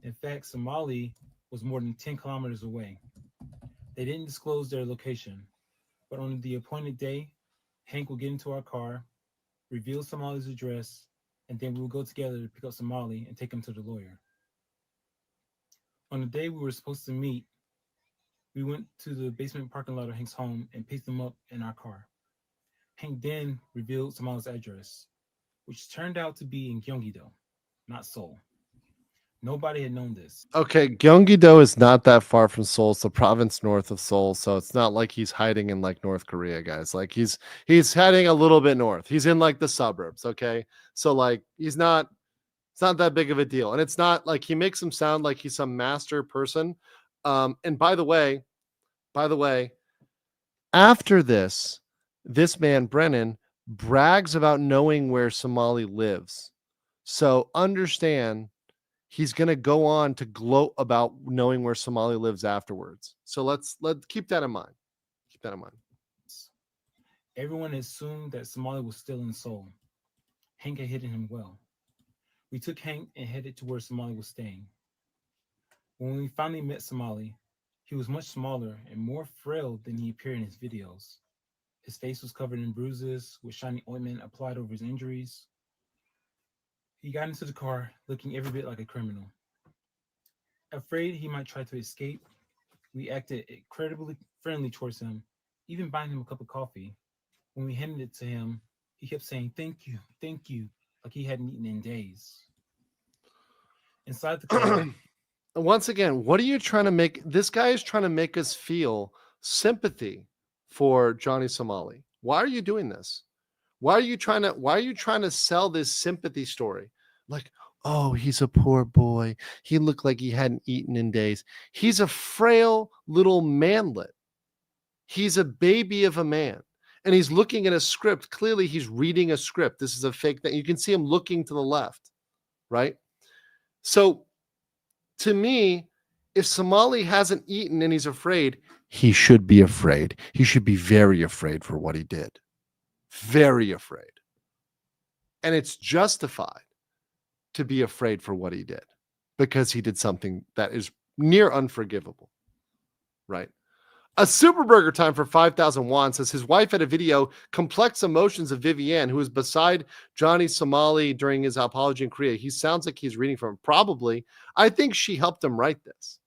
In fact, Somali was more than 10 kilometers away. They didn't disclose their location, but on the appointed day, Hank will get into our car, reveal Somali's address, and then we will go together to pick up Somali and take him to the lawyer. On the day we were supposed to meet, we went to the basement parking lot of Hank's home and picked him up in our car. Hank then revealed Somali's address, which turned out to be in Gyeonggi-do, not Seoul. Nobody had known this. Okay, Gyeonggi-do is not that far from Seoul. It's the province north of Seoul, so it's not like he's hiding in like North Korea, guys. Like he's heading a little bit north. He's in like the suburbs, okay? So like it's not that big of a deal. And it's not like he makes him sound like he's some master person. And by the way, after this man Brennan brags about knowing where Somali lives. So understand he's going to go on to gloat about knowing where Somali lives afterwards. So let's keep that in mind. Keep that in mind. Everyone assumed that Somali was still in Seoul. Hank had hidden him well. We took Hank and headed to where Somali was staying. When we finally met Somali, he was much smaller and more frail than he appeared in his videos. His face was covered in bruises with shiny ointment applied over his injuries. He got into the car looking every bit like a criminal. Afraid he might try to escape, we acted incredibly friendly towards him, even buying him a cup of coffee. When we handed it to him, he kept saying, thank you, like he hadn't eaten in days. Inside the car, once again, what are you trying to make? This guy is trying to make us feel sympathy for Johnny Somali. Why are you doing this? Why are you trying to sell this sympathy story? Like, oh, he's a poor boy. He looked like he hadn't eaten in days. He's a frail little manlet. He's a baby of a man. And he's looking at a script. Clearly, he's reading a script. This is a fake thing. You can see him looking to the left, right? So, to me, if Somali hasn't eaten and he's afraid, he should be afraid. He should be very afraid for what he did. Very afraid. And it's justified to be afraid for what he did because he did something that is near unforgivable, right? A Super Burger Time for 5,000 won says his wife had a video, Complex Emotions of Vivienne, who was beside Johnny Somali during his apology in Korea. He sounds like he's reading from him. Probably. I think she helped him write this.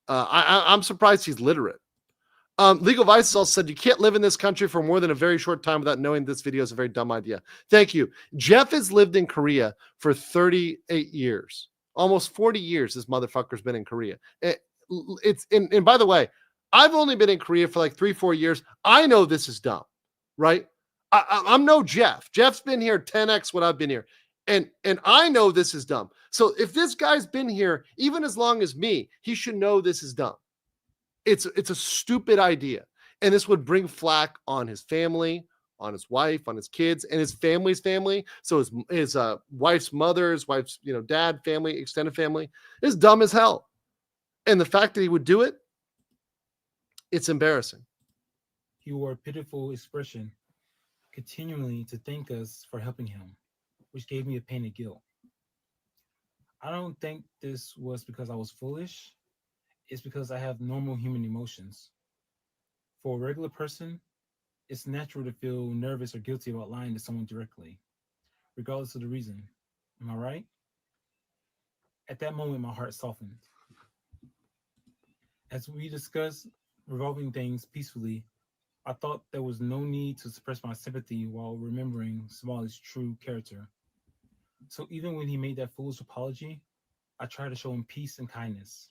I'm surprised he's literate. Legal Vices also said, you can't live in this country for more than a very short time without knowing this video is a very dumb idea. Thank you. Jeff has lived in Korea for 38 years. Almost 40 years this motherfucker's been in Korea. And by the way, I've only been in Korea for like 3-4 years. I know this is dumb, right? I'm no Jeff. Jeff's been here 10x what I've been here. And I know this is dumb. So if this guy's been here even as long as me, he should know this is dumb. It's a stupid idea. And this would bring flack on his family, on his wife, on his kids, and his family's family. So his wife's mother, his wife's dad, family, extended family is dumb as hell. And the fact that he would do it, it's embarrassing. he wore a pitiful expression, continually to thank us for helping him, which gave me a pain of guilt. I don't think this was because I was foolish. It's because I have normal human emotions. For a regular person, it's natural to feel nervous or guilty about lying to someone directly, regardless of the reason. Am I right? At that moment, my heart softened. As we discussed resolving things peacefully, I thought there was no need to suppress my sympathy while remembering Somali's true character. So even when he made that foolish apology, I tried to show him peace and kindness.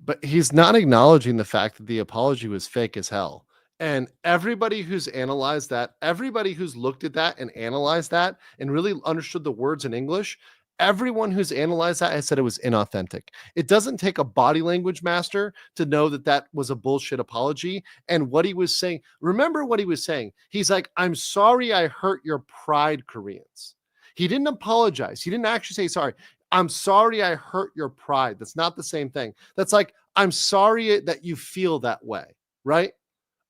But he's not acknowledging the fact that the apology was fake as hell. And everybody who's analyzed that, everybody who's looked at that and analyzed that and really understood the words in English, everyone who's analyzed that has said it was inauthentic. It doesn't take a body language master to know that that was a bullshit apology. And what he was saying, remember what he was saying. He's like, I'm sorry I hurt your pride, Koreans. He didn't apologize. He didn't actually say sorry. I'm sorry I hurt your pride. That's not the same thing. That's like, I'm sorry that you feel that way, right?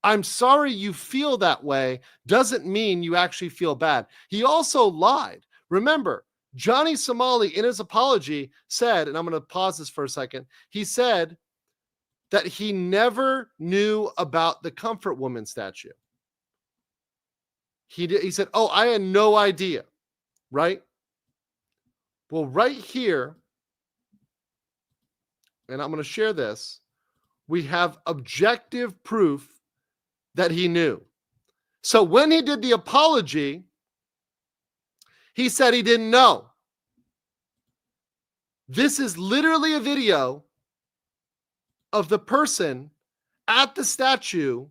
I'm sorry you feel that way doesn't mean you actually feel bad. He also lied. Remember, Johnny Somali in his apology said, and I'm going to pause this for a second. He said that he never knew about the Comfort Woman statue. He said, oh, I had no idea, right? Well, right here, and I'm going to share this, we have objective proof that he knew. So when he did the apology, he said he didn't know. This is literally a video of the person at the statue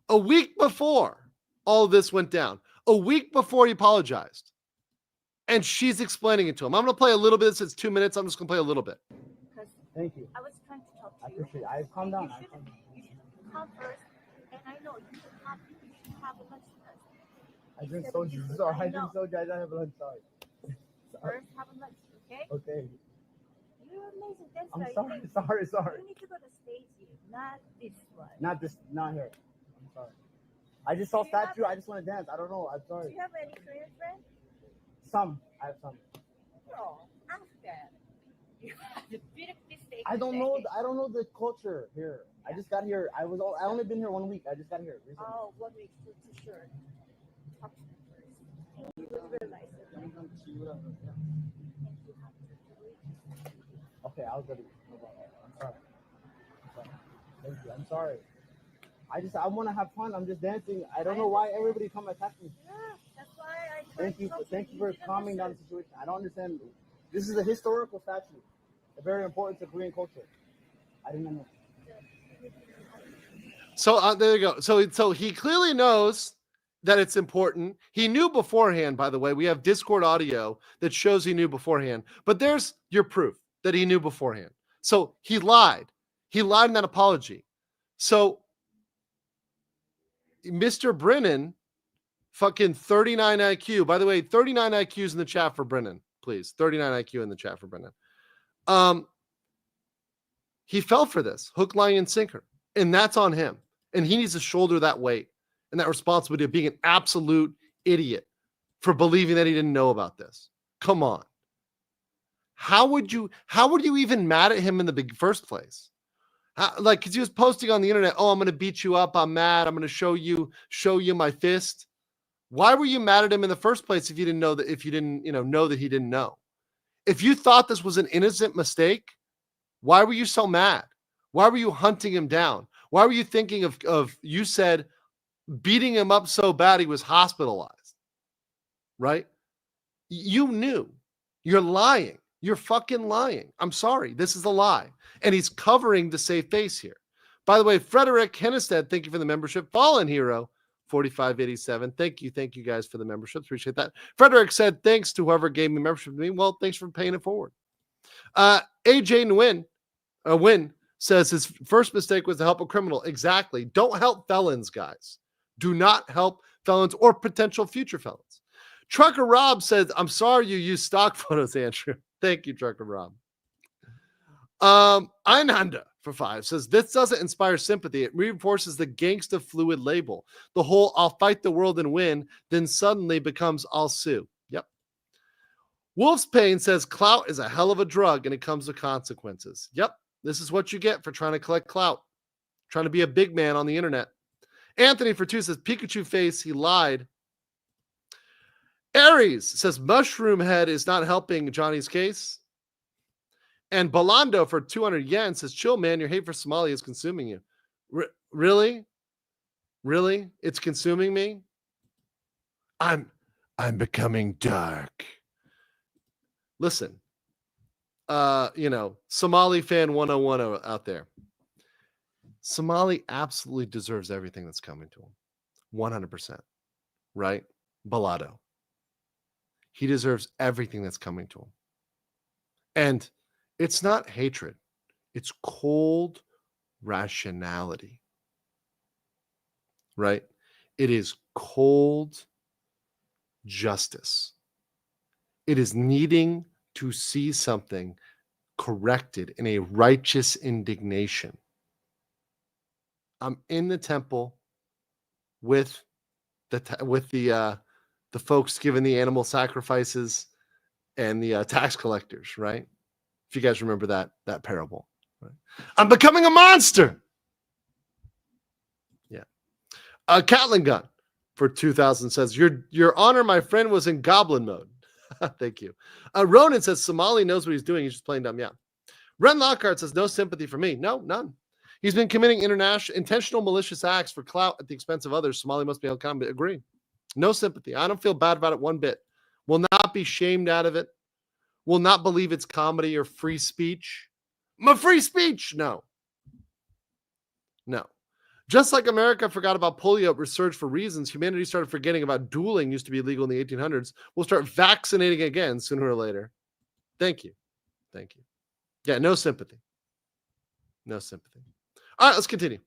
a week before all this went down, a week before he apologized. And she's explaining it to him. I'm going to play a little bit. This is 2 minutes. I'm just going to play a little bit. Thank you. I was trying to talk I to you. appreciate it. I've calmed down. You should come first. And I know you should have a lunch with us. I drink soju. Sorry, I drink soju. I don't have lunch. Sorry. First, have a lunch, okay? Okay. You're amazing dancer. I'm You sorry. need to go to stage view, not this one. Not here. I'm sorry. I just saw statue. I just want to dance. I don't know. I'm Do sorry. you have any Korean friends? Some. I have some. No, ask them. You have a beautiful steak. I don't know the culture here. I just got here. I only been here 1 week. I just got here recently. Oh, 1 week for sure. Talk to them first. You was very nice. Okay, I'll go to you. No problem. I'm sorry. Thank you. I'm sorry. I want to have fun. I'm just dancing. I don't know why everybody come attack me. Yeah, that's why I tried Thank you. to talk to Thank you for didn't calming down the listen. situation. I don't understand. This is a historical statue. Very important to Korean culture. I didn't know. So there you go. So he clearly knows that it's important. He knew beforehand, by the way. We have Discord audio that shows he knew beforehand. But there's your proof that he knew beforehand. So he lied. He lied in that apology. So Mr. Brennan, fucking 39 IQ. By the way, 39 IQs in the chat for Brennan, please. 39 IQ in the chat for Brennan. He fell for this hook, line, and sinker, and that's on him. And he needs to shoulder that weight and that responsibility of being an absolute idiot for believing that he didn't know about this. Come on. How would you even mad at him in the first place? Like, because he was posting on the internet, oh, I'm going to beat you up. I'm mad. I'm going to show you my fist. Why were you mad at him in the first place if you didn't know that, if you didn't, know that he didn't know? If you thought this was an innocent mistake, why were you so mad? Why were you hunting him down? Why were you thinking of you said beating him up so bad he was hospitalized, right? You knew. You're lying. You're fucking lying. I'm sorry. This is a lie. And he's covering to save face here. By the way, Frederick Hennestead, thank you for the membership. Fallen Hero, 4587. Thank you guys for the membership. Appreciate that. Frederick said, thanks to whoever gave me membership to me. Well, thanks for paying it forward. AJ Win says his first mistake was to help a criminal. Exactly. Don't help felons, guys. Do not help felons or potential future felons. Trucker Rob says, I'm sorry you used stock photos, Andrew. Thank you, Trucker Rob. Einanda for 5 says, this doesn't inspire sympathy. It reinforces the gangsta fluid label. The whole I'll fight the world and win, then suddenly becomes I'll sue. Yep. Wolf's Pain says, clout is a hell of a drug and it comes with consequences. Yep. This is what you get for trying to collect clout. Trying to be a big man on the internet. Anthony for 2 says, Pikachu face, he lied. Aries says, Mushroom Head is not helping Johnny's case. And Balando for 200 yen says, chill, man, your hate for Somali is consuming you. Really? Really? It's consuming me? I'm becoming dark. Listen, Somali fan 101 out there. Somali absolutely deserves everything that's coming to him. 100%. Right? Balado. He deserves everything that's coming to him. And it's not hatred. It's cold rationality. Right? It is cold justice. It is needing to see something corrected in a righteous indignation. I'm in the temple with the folks giving the animal sacrifices and the tax collectors, right? If you guys remember that parable, right? I'm becoming a monster. Yeah. Catlin Gun for 2000 says, Your Honor, my friend was in goblin mode. Thank you. Ronan says Somali knows what he's doing. He's just playing dumb. Yeah. Ren Lockhart says no sympathy for me. No, none. He's been committing intentional malicious acts for clout at the expense of others. Somali must be held accountable. Agree. No sympathy. I don't feel bad about it one bit. Will not be shamed out of it. Will not believe it's comedy or free speech. Free speech? No. No. Just like America forgot about polio research for reasons, humanity started forgetting about dueling used to be illegal in the 1800s. We'll start vaccinating again sooner or later. Thank you. Thank you. Yeah, no sympathy. No sympathy. All right, let's continue.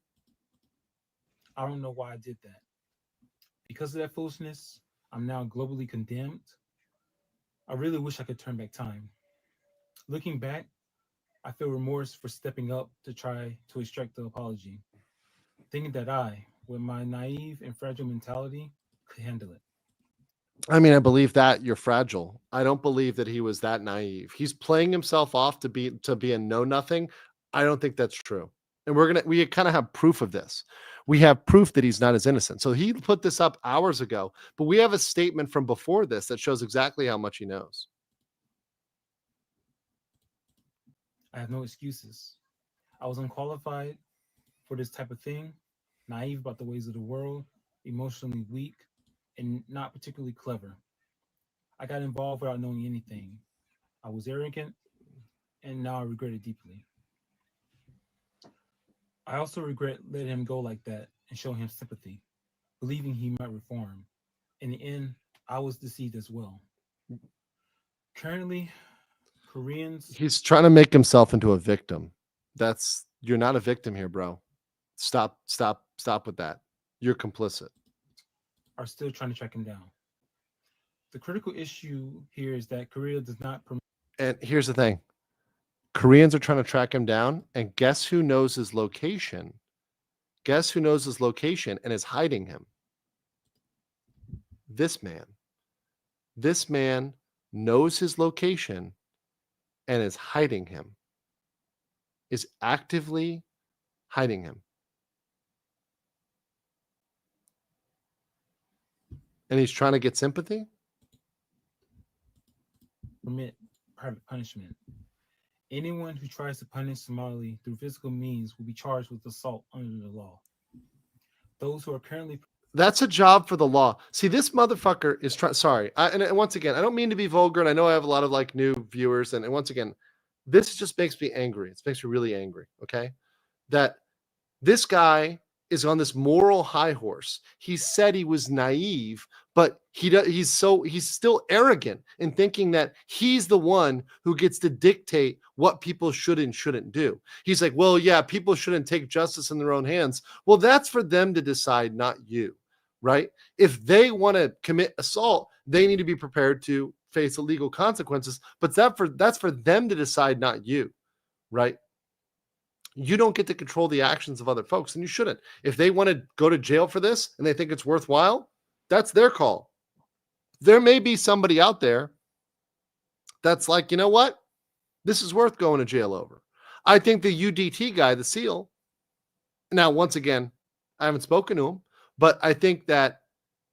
I don't know why I did that. Because of that foolishness, I'm now globally condemned. I really wish I could turn back time. Looking back, I feel remorse for stepping up to try to extract the apology, thinking that I, with my naive and fragile mentality, could handle it. I mean, I believe that you're fragile. I don't believe that he was that naive. He's playing himself off to be a know nothing. I don't think that's true. And we kind of have proof of this. We have proof that he's not as innocent. So he put this up hours ago, but we have a statement from before this that shows exactly how much he knows. I have no excuses. I was unqualified for this type of thing, naive about the ways of the world, emotionally weak, and not particularly clever. I got involved without knowing anything. I was arrogant, and now I regret it deeply. I also regret letting him go like that and showing him sympathy, believing he might reform. In the end, I was deceived as well. Currently, Koreans... He's trying to make himself into a victim. You're not a victim here, bro. Stop with that. You're complicit. Are still trying to track him down. The critical issue here is that Korea does not permit... And here's the thing. Koreans are trying to track him down, and guess who knows his location? Guess who knows his location and is hiding him? This man. This man knows his location and is hiding him. Is actively hiding him. And he's trying to get sympathy? Permit private punishment. Anyone who tries to punish Somali through physical means will be charged with assault under the law. Those who are currently... That's a job for the law. See, this motherfucker is trying... Sorry. And once again, I don't mean to be vulgar, and I know I have a lot of new viewers. And once again, this just makes me angry. It makes me really angry, okay? That this guy is on this moral high horse. He said he was naive, but he's still arrogant in thinking that he's the one who gets to dictate what people should and shouldn't do. He's like, well, yeah, people shouldn't take justice in their own hands. Well, that's for them to decide, not you, right? If they want to commit assault, they need to be prepared to face illegal consequences, but that's for them to decide, not you, right? You don't get to control the actions of other folks, and you shouldn't. If they want to go to jail for this and they think it's worthwhile, that's their call. There may be somebody out there that's like, you know what? This is worth going to jail over. I think the UDT guy, the SEAL, now, once again, I haven't spoken to him, but I think that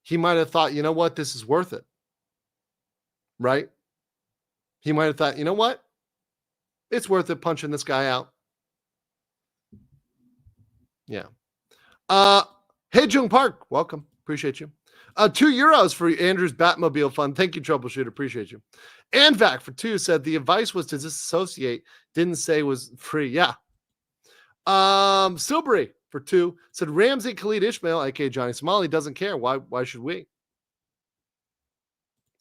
he might have thought, you know what? This is worth it. Right? He might have thought, you know what? It's worth it punching this guy out. Yeah. Hey, Jung Park, welcome. Appreciate you. €2 for Andrew's Batmobile fund. Thank you, Troubleshooter. Appreciate you. Anvac for 2 said the advice was to disassociate. Didn't say was free. Yeah. Silbury, for 2 said Ramsey Khalid Ishmael, aka Johnny Somali, doesn't care. Why should we?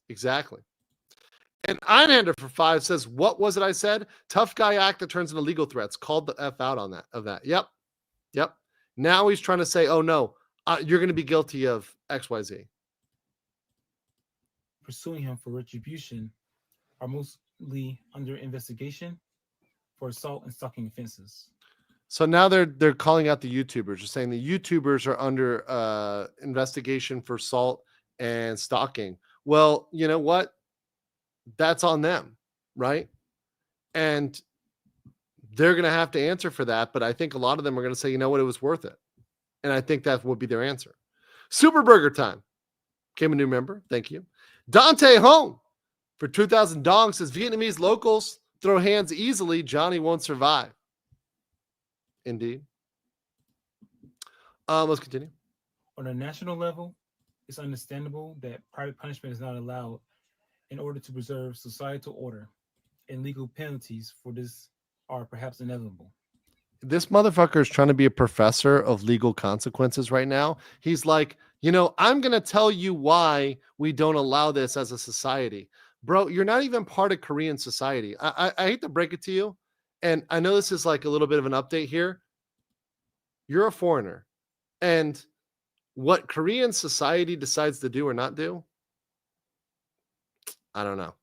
Exactly. And Einhander for 5 says, what was it I said? Tough guy act that turns into legal threats. Called the F out on that. Yep. Now he's trying to say, oh no, you're going to be guilty of XYZ. Pursuing him for retribution are mostly under investigation for assault and stalking offenses. So now they're calling out the YouTubers. They're saying the YouTubers are under investigation for assault and stalking. Well, you know what? That's on them, right? And they're going to have to answer for that. But I think a lot of them are going to say, you know what, it was worth it. And I think that would be their answer. Super Burger Time came a new member. Thank you. Dante Home for 2,000 dong says Vietnamese locals throw hands easily. Johnny won't survive. Indeed. Let's continue. On a national level, it's understandable that private punishment is not allowed in order to preserve societal order, and legal penalties for this are perhaps inevitable. This motherfucker is trying to be a professor of legal consequences right now. He's like, I'm going to tell you why we don't allow this as a society. Bro, you're not even part of Korean society. I hate to break it to you. And I know this is like a little bit of an update here. You're a foreigner. And what Korean society decides to do or not do, I don't know.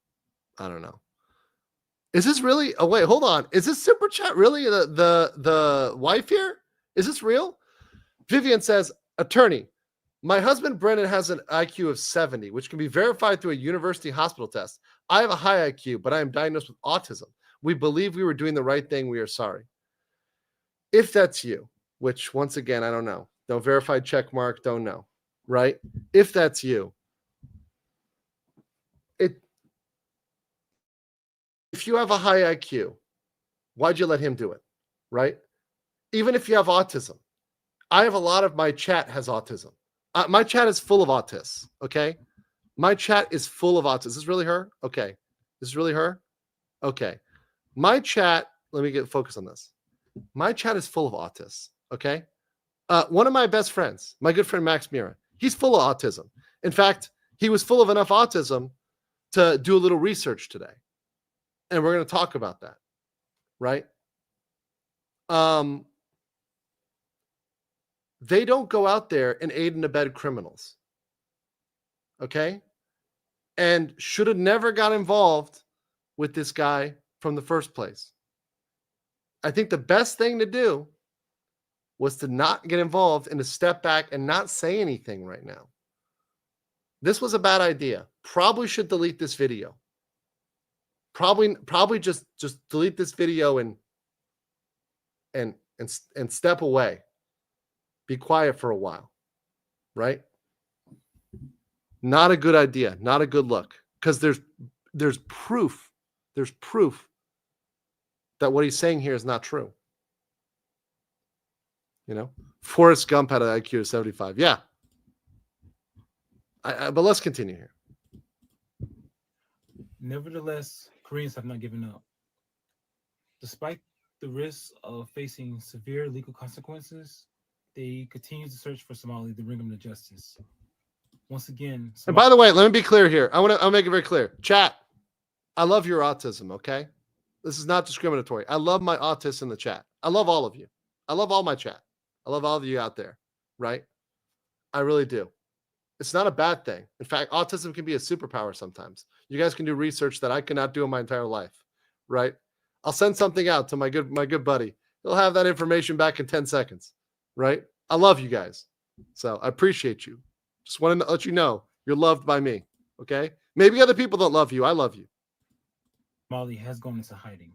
Is this really? Oh, wait, hold on. Is this super chat really the wife here? Is this real? Vivian says, attorney, my husband Brennan has an IQ of 70, which can be verified through a university hospital test. I have a high IQ, but I am diagnosed with autism. We believe we were doing the right thing. We are sorry. If that's you, which once again, I don't know. No verified check mark, don't know, right? If that's you, if you have a high IQ, why'd you let him do it, right? Even if you have autism. I have a lot of my chat has autism. My chat is full of autists, okay? My chat is full of autists. Is this really her? Okay. This is really her? Okay. My chat, let me get focused on this. My chat is full of autists, okay? One of my best friends, my good friend Max Mira, he's full of autism. In fact, he was full of enough autism to do a little research today. And we're going to talk about that, right? They don't go out there and aid and abet criminals, okay? And should have never got involved with this guy from the first place. I think the best thing to do was to not get involved and to step back and not say anything right now. This was a bad idea. Probably should delete this video. Probably just delete this video and step away. Be quiet for a while, right? Not a good idea. Not a good look. Because there's proof. There's proof that what he's saying here is not true. Forrest Gump had an IQ of 75. Yeah. But let's continue here. Nevertheless, Koreans have not given up. Despite the risk of facing severe legal consequences, they continue to search for Somali to bring them to justice. Once again, and by the way, let me be clear here. I'll make it very clear. Chat, I love your autism, okay? This is not discriminatory. I love my autists in the chat. I love all of you. I love all my chat. I love all of you out there, right? I really do. It's not a bad thing. In fact, autism can be a superpower sometimes. You guys can do research that I cannot do in my entire life, right? I'll send something out to my good buddy. He'll have that information back in 10 seconds, right? I love you guys. So I appreciate you. Just wanted to let you know you're loved by me, okay? Maybe other people don't love you. I love you. Somali has gone into hiding.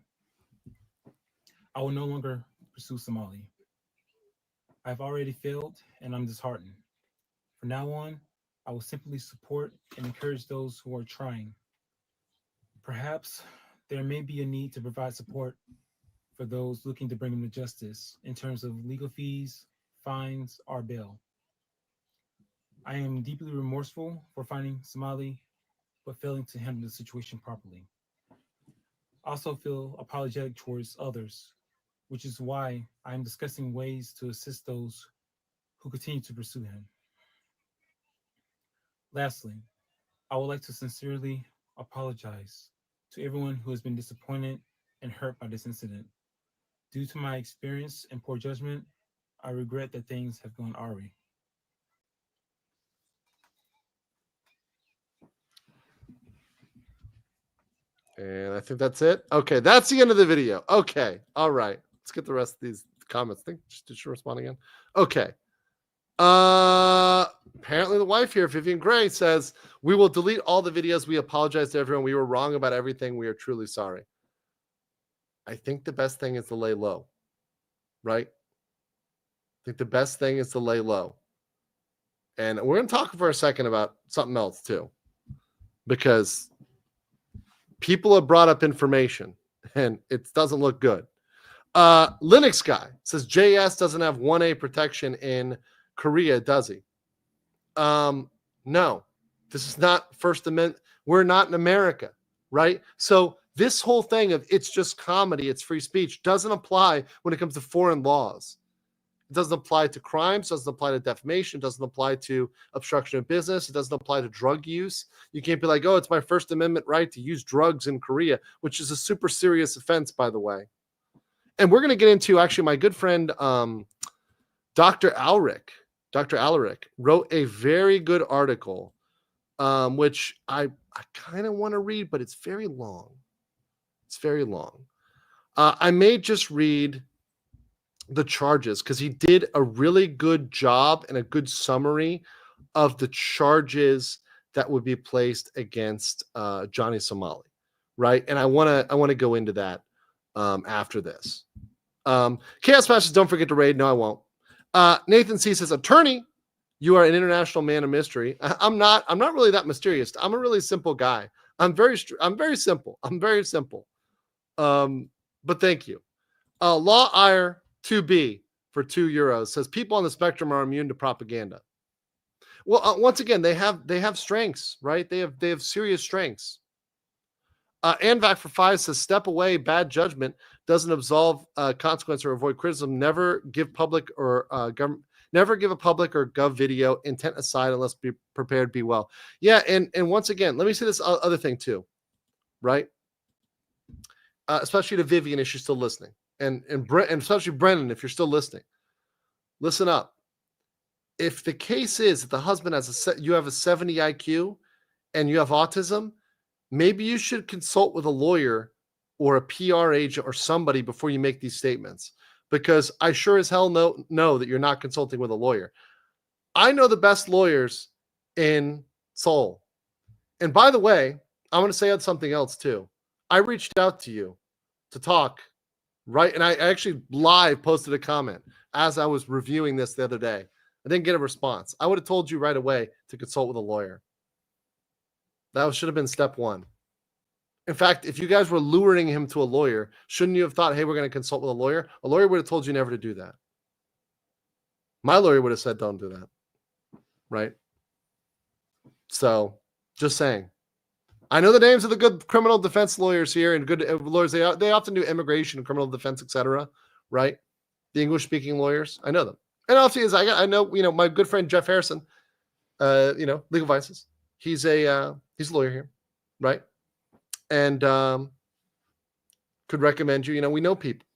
I will no longer pursue Somali. I've already failed and I'm disheartened. From now on, I will simply support and encourage those who are trying. Perhaps there may be a need to provide support for those looking to bring them to justice in terms of legal fees, fines, or bail. I am deeply remorseful for finding Somali, but failing to handle the situation properly. I also feel apologetic towards others which is why I am discussing ways to assist those who continue to pursue him. Lastly, I would like to sincerely apologize to everyone who has been disappointed and hurt by this incident. Due to my experience and poor judgment, I regret that things have gone awry. And I think that's it. Okay, that's the end of the video. Okay, all right. Let's get the rest of these comments. Think did she respond again? Okay. Apparently the wife here, Vivian Gray, says we will delete all the videos. We apologize to everyone. We were wrong about everything. We are truly sorry. I think the best thing is to lay low, right? I think the best thing is to lay low. And we're going to talk for a second about something else too, because people have brought up information and it doesn't look good. Linux guy says JS doesn't have 1A protection in Korea, does he? No, this is not First Amendment. We're not in America, right? So this whole thing of it's just comedy, it's free speech, doesn't apply when it comes to foreign laws. It doesn't apply to crimes, doesn't apply to defamation, doesn't apply to obstruction of business, it doesn't apply to drug use. You can't be like, oh, it's my First Amendment right to use drugs in Korea, which is a super serious offense, by the way. And we're going to get into, actually, my good friend, Dr. Alaric wrote a very good article, which I kind of want to read, but it's very long. It's very long. I may just read the charges because he did a really good job and a good summary of the charges that would be placed against Johnny Somali, right? And I want to go into that after this. Chaos Masters, don't forget to raid. No, I won't. Nathan C says, attorney, you are an international man of mystery. I'm not really that mysterious. I'm a really simple guy. I'm very simple. I'm very simple. But thank you. Law Ire 2B for €2 says people on the spectrum are immune to propaganda. Well, once again, they have strengths, right? They have serious strengths. Anvac for 5 says step away, bad judgment doesn't absolve consequence or avoid criticism. Never give public or never give a public or gov video, intent aside, unless be prepared, be well. Yeah, and once again, let me say this other thing too, right? Especially to Vivian if she's still listening, and especially Brennan if you're still listening. Listen up. If the case is that the husband has you have a 70 IQ and you have autism, maybe you should consult with a lawyer or a PR agent or somebody before you make these statements, because I sure as hell know that you're not consulting with a lawyer. I know the best lawyers in Seoul. And by the way, I'm going to say something else too. I reached out to you to talk, right? And I actually live posted a comment as I was reviewing this the other day. I didn't get a response. I would have told you right away to consult with a lawyer. That should have been step one. In fact, if you guys were luring him to a lawyer, shouldn't you have thought, hey, we're going to consult with a lawyer? A lawyer would have told you never to do that. My lawyer would have said, don't do that. Right? So, just saying. I know the names of the good criminal defense lawyers here and good lawyers. They often do immigration, criminal defense, etc. Right? The English-speaking lawyers. I know them. And also, I know, my good friend Jeff Harrison, Legal Vices. He's a lawyer here, right? And could recommend you. We know people.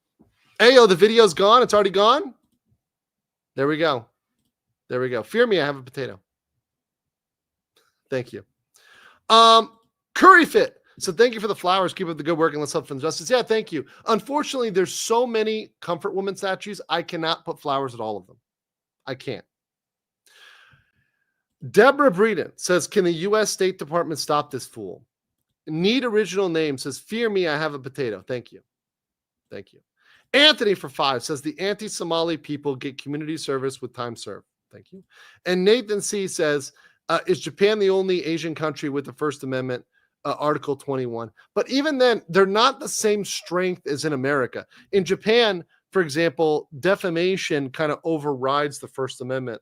Ayo, the video's gone. It's already gone. There we go. Fear me, I have a potato. Thank you. Curry Fit. So thank you for the flowers. Keep up the good work and let's help for the justice. Yeah, thank you. Unfortunately, there's so many Comfort Woman statues. I cannot put flowers at all of them. I can't. Deborah Breeden says, can the U.S. State Department stop this fool? Need original name says, fear me, I have a potato. Thank you. Anthony for 5 says, the anti-Somali people get community service with time served. Thank you. And Nathan C says, is Japan the only Asian country with the First Amendment, Article 21? But even then, they're not the same strength as in America. In Japan, for example, defamation kind of overrides the First Amendment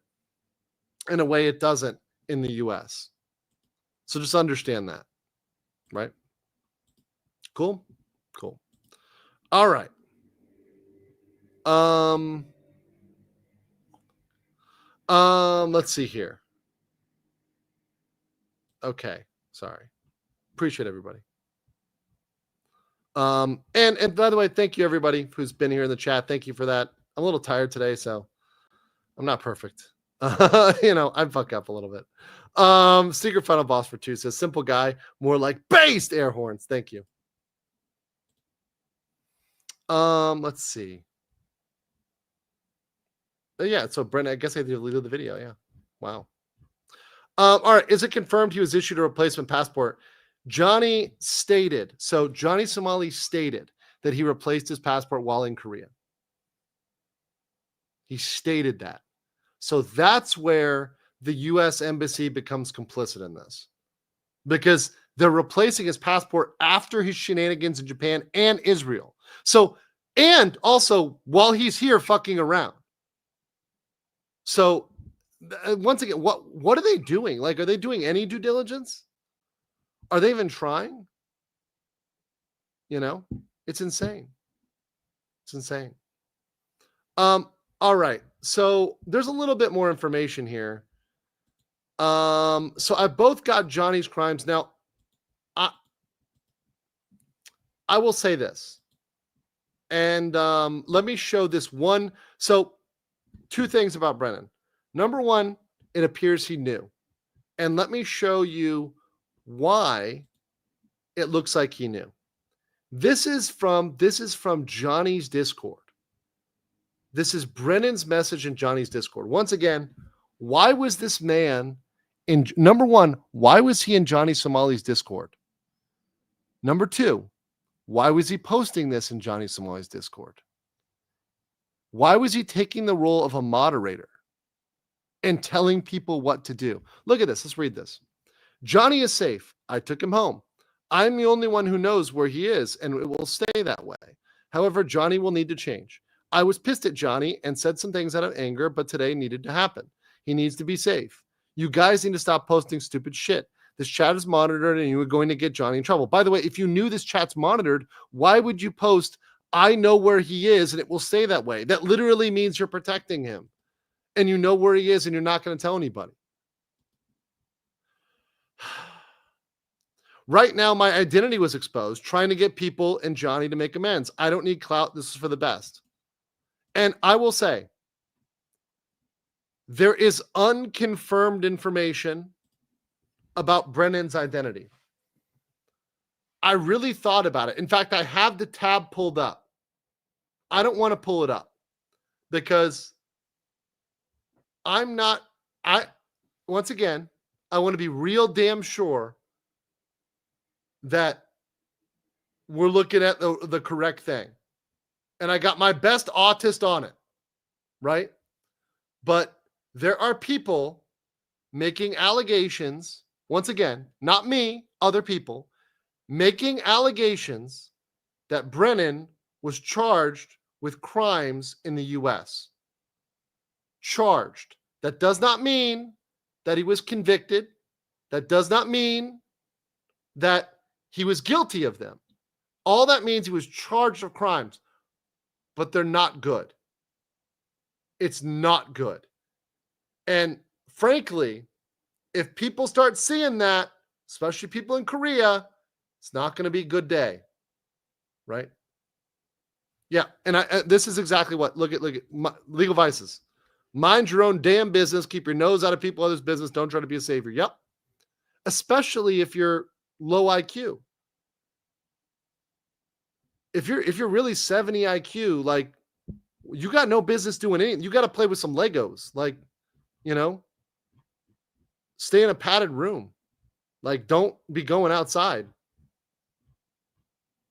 in a way it doesn't in the U.S. So just understand that, right? Cool. All right. Let's see here. Okay, sorry. Appreciate everybody. And by the way, thank you everybody who's been here in the chat. Thank you for that. I'm a little tired today, so I'm not perfect. I fuck up a little bit. Secret Final Boss for 2 says simple guy, more like based air horns. Thank you. Let's see. Yeah, so Brennan, I guess I deleted the video. Yeah. Wow. All right. Is it confirmed he was issued a replacement passport? Johnny Somali stated that he replaced his passport while in Korea. He stated that. So that's where the U.S. Embassy becomes complicit in this. Because they're replacing his passport after his shenanigans in Japan and Israel. So, and also while he's here fucking around. So, once again, what are they doing? Like, are they doing any due diligence? Are they even trying? It's insane. It's insane. All right. So there's a little bit more information here. So I've both got Johnny's crimes. Now, I will say this. And let me show this one. So 2 things about Brennan. Number 1, it appears he knew. And let me show you why it looks like he knew. This is from Johnny's Discord. This is Brennan's message in Johnny's Discord. Once again, why was this man in number 1, why was he in Johnny Somali's Discord? Number 2, why was he posting this in Johnny Somali's Discord? Why was he taking the role of a moderator and telling people what to do? Look at this. Let's read this. Johnny is safe. I took him home. I'm the only one who knows where he is, and it will stay that way. However, Johnny will need to change. I was pissed at Johnny and said some things out of anger, but today needed to happen. He needs to be safe. You guys need to stop posting stupid shit. This chat is monitored, and you are going to get Johnny in trouble. By the way, if you knew this chat's monitored, why would you post, I know where he is, and it will stay that way? That literally means you're protecting him, and you know where he is, and you're not going to tell anybody. Right now, my identity was exposed, trying to get people and Johnny to make amends. I don't need clout. This is for the best. And I will say, there is unconfirmed information about Brennan's identity. I really thought about it. In fact, I have the tab pulled up. I don't want to pull it up because once again, I want to be real damn sure that we're looking at the correct thing. And I got my best autist on it, right? But there are people making allegations, once again, not me, other people, making allegations that Brennan was charged with crimes in the U.S. Charged. That does not mean that he was convicted. That does not mean that he was guilty of them. All that means he was charged of crimes, but they're not good. It's not good. And frankly, if people start seeing that, especially people in Korea, it's not going to be a good day, right? Yeah, and this is exactly what, look at legal vices. Mind your own damn business. Keep your nose out of people others' business. Don't try to be a savior. Yep. Especially if you're low IQ. If you're really 70 IQ, like, you got no business doing anything. You got to play with some Legos. Like, stay in a padded room. Like, don't be going outside.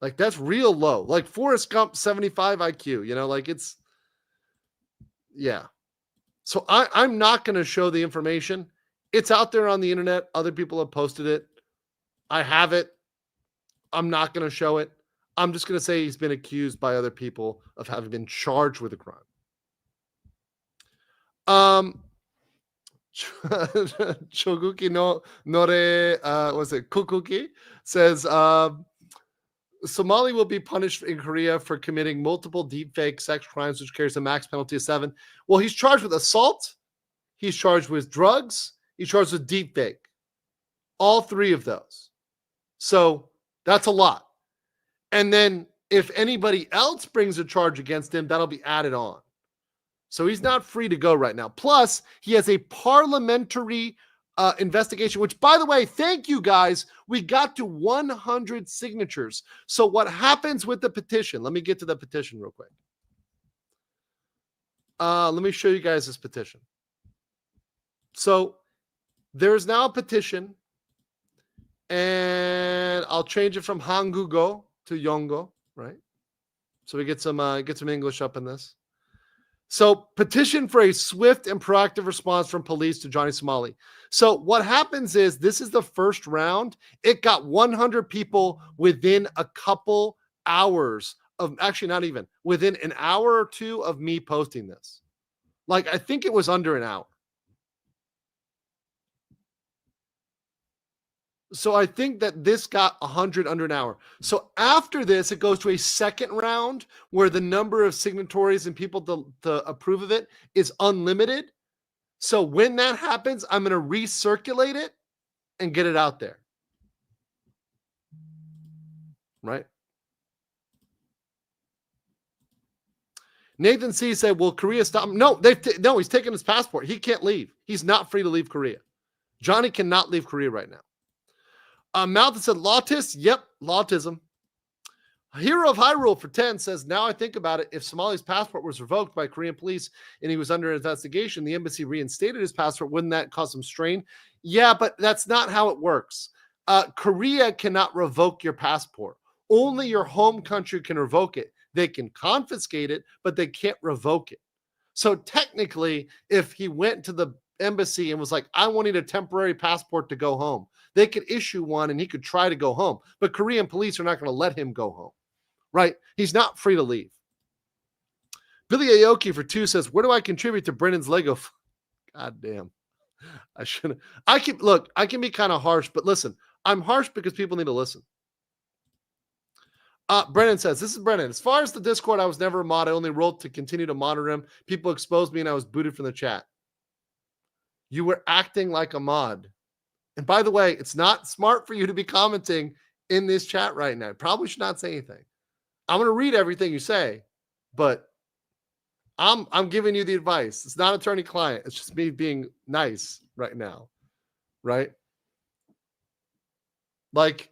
Like, that's real low. Like Forrest Gump, 75 IQ, like it's, yeah. So I'm not going to show the information. It's out there on the internet. Other people have posted it. I have it. I'm not going to show it. I'm just going to say he's been accused by other people of having been charged with a crime. Choguki no Nore, was it Kukuki? Says, Somali will be punished in Korea for committing multiple deepfake sex crimes, which carries a max penalty of 7. Well, he's charged with assault. He's charged with drugs. He's charged with deepfake. All 3 of those. So that's a lot. And then if anybody else brings a charge against him, that'll be added on. So he's not free to go right now. Plus, he has a parliamentary investigation, which, by the way, thank you guys. We got to 100 signatures. So what happens with the petition? Let me get to the petition real quick. Let me show you guys this petition. So there is now a petition, and I'll change it from Hangugo to Yongo, right? So we get some English up in this. So petition for a swift and proactive response from police to Johnny Somali. So what happens is this is the first round. It got 100 people within a couple hours of, actually not even, within an hour or 2 of me posting this. Like, I think it was under an hour. So I think that this got 100 under an hour. So after this, it goes to a second round where the number of signatories and people to approve of it is unlimited. So when that happens, I'm going to recirculate it and get it out there. Right? Nathan C said, will Korea stop him? No, no, he's taking his passport. He can't leave. He's not free to leave Korea. Johnny cannot leave Korea right now. Mouth said, Lautist? Yep, Lautism. Hero of Hyrule for 10 says, now I think about it, if Somali's passport was revoked by Korean police and he was under investigation, the embassy reinstated his passport, wouldn't that cause some strain? Yeah, but that's not how it works. Korea cannot revoke your passport. Only your home country can revoke it. They can confiscate it, but they can't revoke it. So technically, if he went to the embassy and was like, I wanted a temporary passport to go home, they could issue one and he could try to go home. But Korean police are not going to let him go home, right? He's not free to leave. Billy Aoki for 2 says, where do I contribute to Brennan's Lego? God damn. I shouldn't. I can be kind of harsh, but listen, I'm harsh because people need to listen. Brennan says, this is Brennan. As far as the Discord, I was never a mod. I only rolled to continue to monitor him. People exposed me and I was booted from the chat. You were acting like a mod. And by the way, it's not smart for you to be commenting in this chat right now. Probably should not say anything. I'm going to read everything you say, but I'm giving you the advice. It's not attorney-client. It's just me being nice right now, right? Like,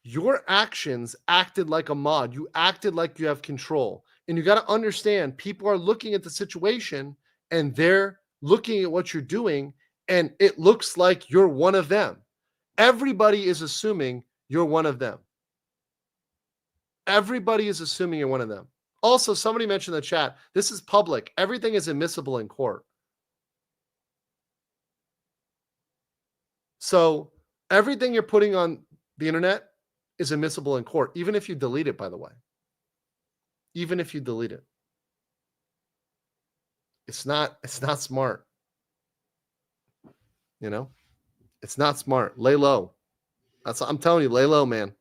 your actions acted like a mod. You acted like you have control. And you got to understand, people are looking at the situation and they're looking at what you're doing, and it looks like you're one of them. Everybody is assuming you're one of them. Everybody is assuming you're one of them. Also, somebody mentioned in the chat, this is public. Everything is admissible in court. So everything you're putting on the internet is admissible in court, even if you delete it, by the way. Even if you delete it. It's not smart. You know? It's not smart. Lay low. I'm telling you, lay low, man.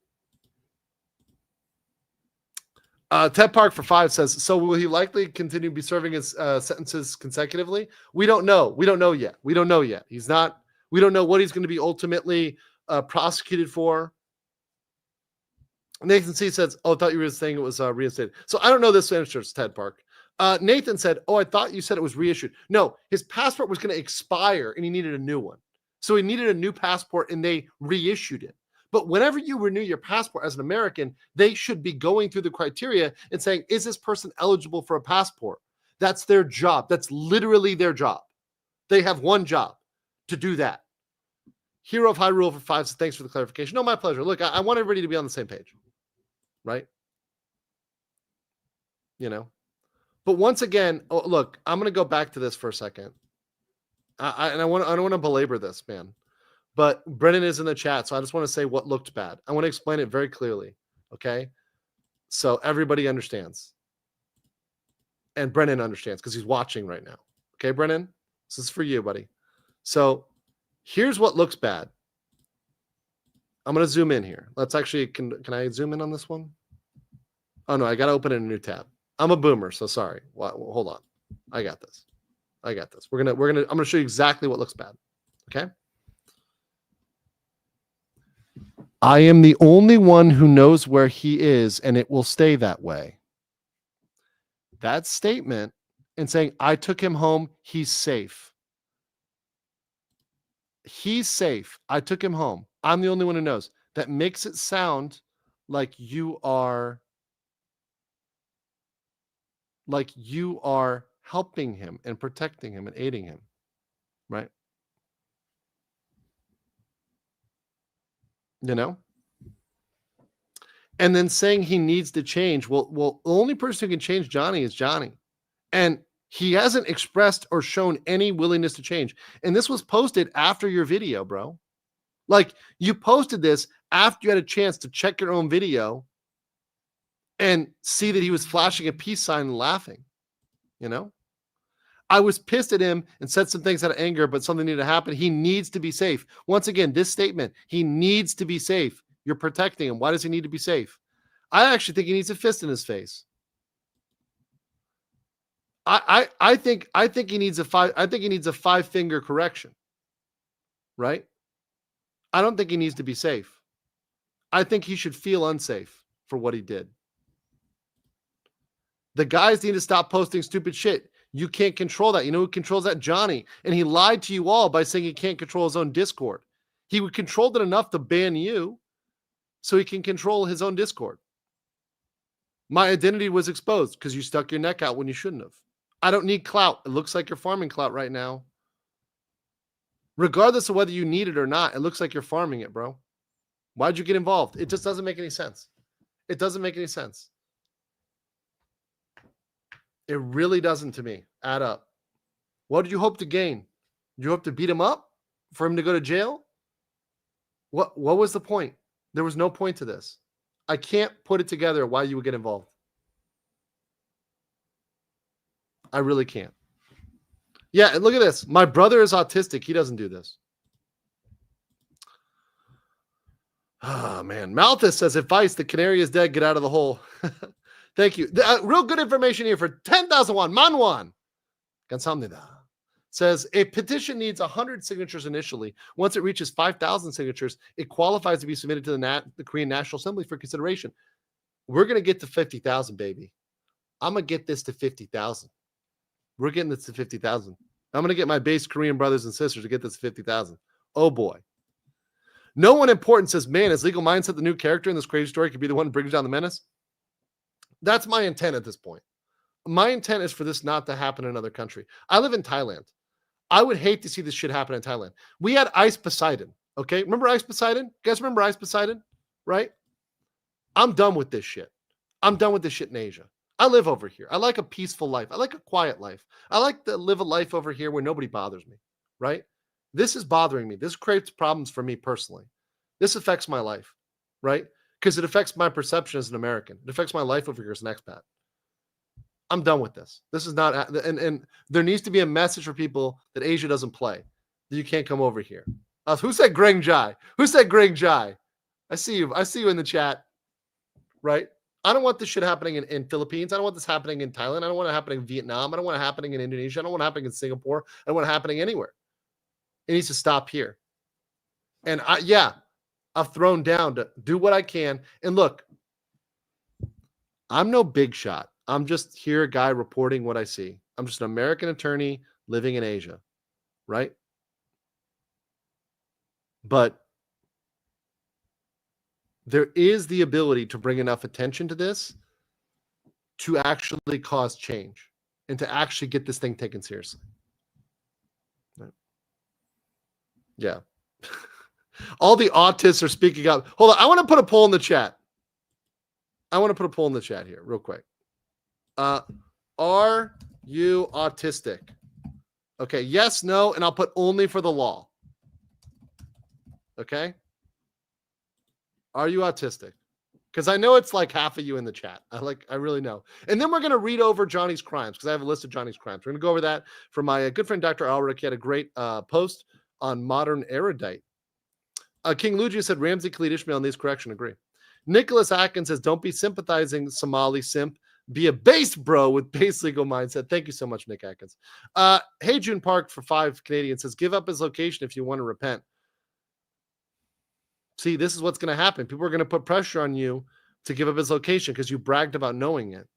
Ted Park for 5 says, so will he likely continue to be serving his sentences consecutively? We don't know. We don't know yet. We don't know yet. We don't know what he's going to be ultimately prosecuted for. Nathan C says, oh, I thought you were saying it was reinstated. So I don't know this answer, Ted Park. Nathan said, oh, I thought you said it was reissued. No, his passport was going to expire and he needed a new one. So he needed a new passport and they reissued it. But whenever you renew your passport as an American, they should be going through the criteria and saying, is this person eligible for a passport? That's their job. That's literally their job. They have one job, to do that. Hero of Hyrule for 5 says, thanks for the clarification. No, my pleasure. Look, I want everybody to be on the same page, right? You know? But once again, look, I'm going to go back to this for a second. I don't want to belabor this, man. But Brennan is in the chat, so I just want to say what looked bad. I want to explain it very clearly, okay? So everybody understands. And Brennan understands because he's watching right now. Okay, Brennan? This is for you, buddy. So here's what looks bad. I'm going to zoom in here. Let's actually, can I zoom in on this one? Oh no, I got to open in a new tab. I'm a boomer, so sorry. Well, hold on. I got this. I'm going to show you exactly what looks bad. Okay. I am the only one who knows where he is, and it will stay that way. That statement and saying, I took him home, he's safe. He's safe. I took him home. I'm the only one who knows. That makes it sound like you are helping him and protecting him and aiding him, right? You know? And then saying he needs to change. Well, the only person who can change Johnny is Johnny. And he hasn't expressed or shown any willingness to change. And this was posted after your video, bro. Like, you posted this after you had a chance to check your own video and see that he was flashing a peace sign and laughing. You know? I was pissed at him and said some things out of anger, but something needed to happen. He needs to be safe. Once again, this statement, he needs to be safe. You're protecting him. Why does he need to be safe? I actually think he needs a fist in his face. I think he needs a 5-finger correction. Right? I don't think he needs to be safe. I think he should feel unsafe for what he did. The guys need to stop posting stupid shit. You can't control that. You know who controls that? Johnny. And he lied to you all by saying he can't control his own Discord. He would control it enough to ban you so he can control his own Discord. My identity was exposed because you stuck your neck out when you shouldn't have. I don't need clout. It looks like you're farming clout right now. Regardless of whether you need it or not, it looks like you're farming it, bro. Why'd you get involved? It just doesn't make any sense. It doesn't make any sense. It really doesn't to me add up. What did you hope to gain? Did you hope to beat him up for him to go to jail? What was the point? There was no point to this. I can't put it together why you would get involved. I really can't. Yeah, and look at this. My brother is autistic. He doesn't do this. Oh, man. Malthus says, advice, the canary is dead. Get out of the hole. Thank you. Real good information here for 10,000 won. Manwan. Gansamnida. Says, a petition needs 100 signatures initially. Once it reaches 5,000 signatures, it qualifies to be submitted to the Korean National Assembly for consideration. We're going to get to 50,000, baby. I'm going to get this to 50,000. We're getting this to 50,000. I'm going to get my base Korean brothers and sisters to get this to 50,000. Oh, boy. No one important says, man, is Legal Mindset the new character in this crazy story could be the one who brings down the menace? That's my intent at this point. My intent is for this not to happen in another country. I live in Thailand. I would hate to see this shit happen in Thailand. We had Ice Poseidon. Okay. Remember Ice Poseidon? You guys remember Ice Poseidon? Right? I'm done with this shit. I'm done with this shit in Asia. I live over here. I like a peaceful life. I like a quiet life. I like to live a life over here where nobody bothers me. Right? This is bothering me. This creates problems for me personally. This affects my life. Right? Because it affects my perception as an American. It affects my life over here as an expat. I'm done with this. This is not, and there needs to be a message for people that Asia doesn't play. That you can't come over here. Who said Greg Jai? Who said Greg Jai? I see you. I see you in the chat. Right? I don't want this shit happening in Philippines. I don't want this happening in Thailand. I don't want it happening in Vietnam. I don't want it happening in Indonesia. I don't want it happening in Singapore. I don't want it happening anywhere. It needs to stop here. And I've thrown down to do what I can. And look, I'm no big shot. I'm just here, a guy reporting what I see. I'm just an American attorney living in Asia, right? But there is the ability to bring enough attention to this to actually cause change and to actually get this thing taken seriously. Right? Yeah. All the autists are speaking up. Hold on. I want to put a poll in the chat. Here real quick. Are you autistic? Okay. Yes, no. And I'll put only for the law. Okay. Are you autistic? Because I know it's like half of you in the chat. I really know. And then we're going to read over Johnny's crimes because I have a list of Johnny's crimes. We're going to go over that from my good friend, Dr. Ulrich. He had a great post on modern erudite. King Luigi said Ramsey Khalid Ishmael needs correction. Agree. Nicholas Atkins says, don't be sympathizing Somali simp. Be a base bro with base legal mindset. Thank you so much, Nick Atkins. Hey, June Park for 5 Canadian says, give up his location if you want to repent. See, this is what's going to happen. People are going to put pressure on you to give up his location because you bragged about knowing it.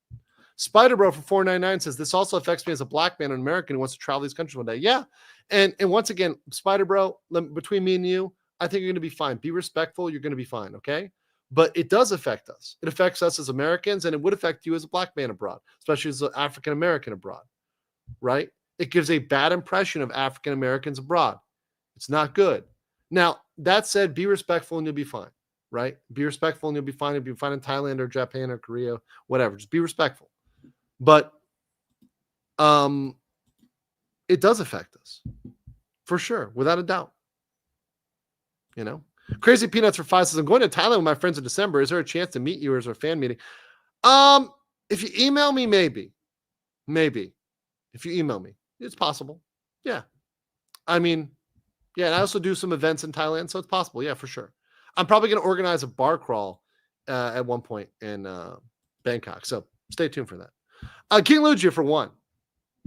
Spider Bro for 499 says, this also affects me as a black man, an American who wants to travel these countries one day. Yeah. And once again, Spider Bro, between me and you, I think you're going to be fine. Be respectful. You're going to be fine. Okay. But it does affect us. It affects us as Americans, and it would affect you as a black man abroad, especially as an African American abroad, right? It gives a bad impression of African Americans abroad. It's not good. Now, that said, be respectful and you'll be fine, right? Be respectful and you'll be fine. You'll be fine in Thailand or Japan or Korea, whatever. Just be respectful. But it does affect us, for sure, without a doubt. You know? Crazy Peanuts for 5 says, I'm going to Thailand with my friends in December. Is there a chance to meet you or is there a fan meeting? If you email me, maybe. If you email me, it's possible. Yeah. I mean, yeah, and I also do some events in Thailand, so it's possible. Yeah, for sure. I'm probably going to organize a bar crawl at one point in Bangkok. So stay tuned for that. King Lugia for 1.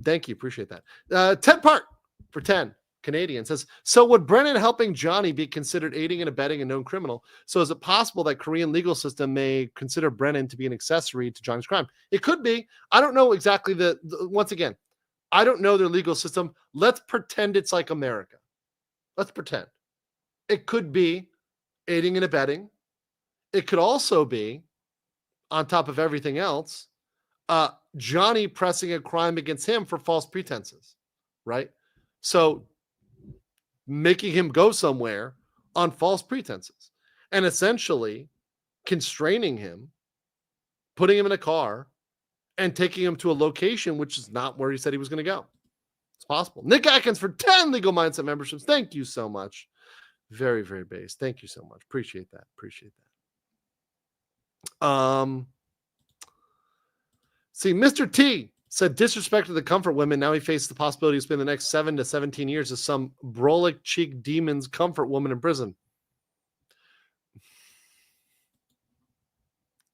Thank you. Appreciate that. Ted Park for 10. Canadian says, so would Brennan helping Johnny be considered aiding and abetting a known criminal? So is it possible that Korean legal system may consider Brennan to be an accessory to Johnny's crime? It could be. I don't know exactly once again, I don't know their legal system. Let's pretend it's like America. Let's pretend. It could be aiding and abetting. It could also be, on top of everything else, Johnny pressing a crime against him for false pretenses, right? So making him go somewhere on false pretenses and essentially constraining him, putting him in a car and taking him to a location which is not where he said he was going to go. It's possible. Nick Atkins for 10 Legal Mindset memberships. Thank you so much. Very, very base. Thank you so much. Appreciate that. See, Mr. T said disrespect to the comfort women. Now he faces the possibility to spend the next 7 to 17 years as some brolic cheek demon's comfort woman in prison.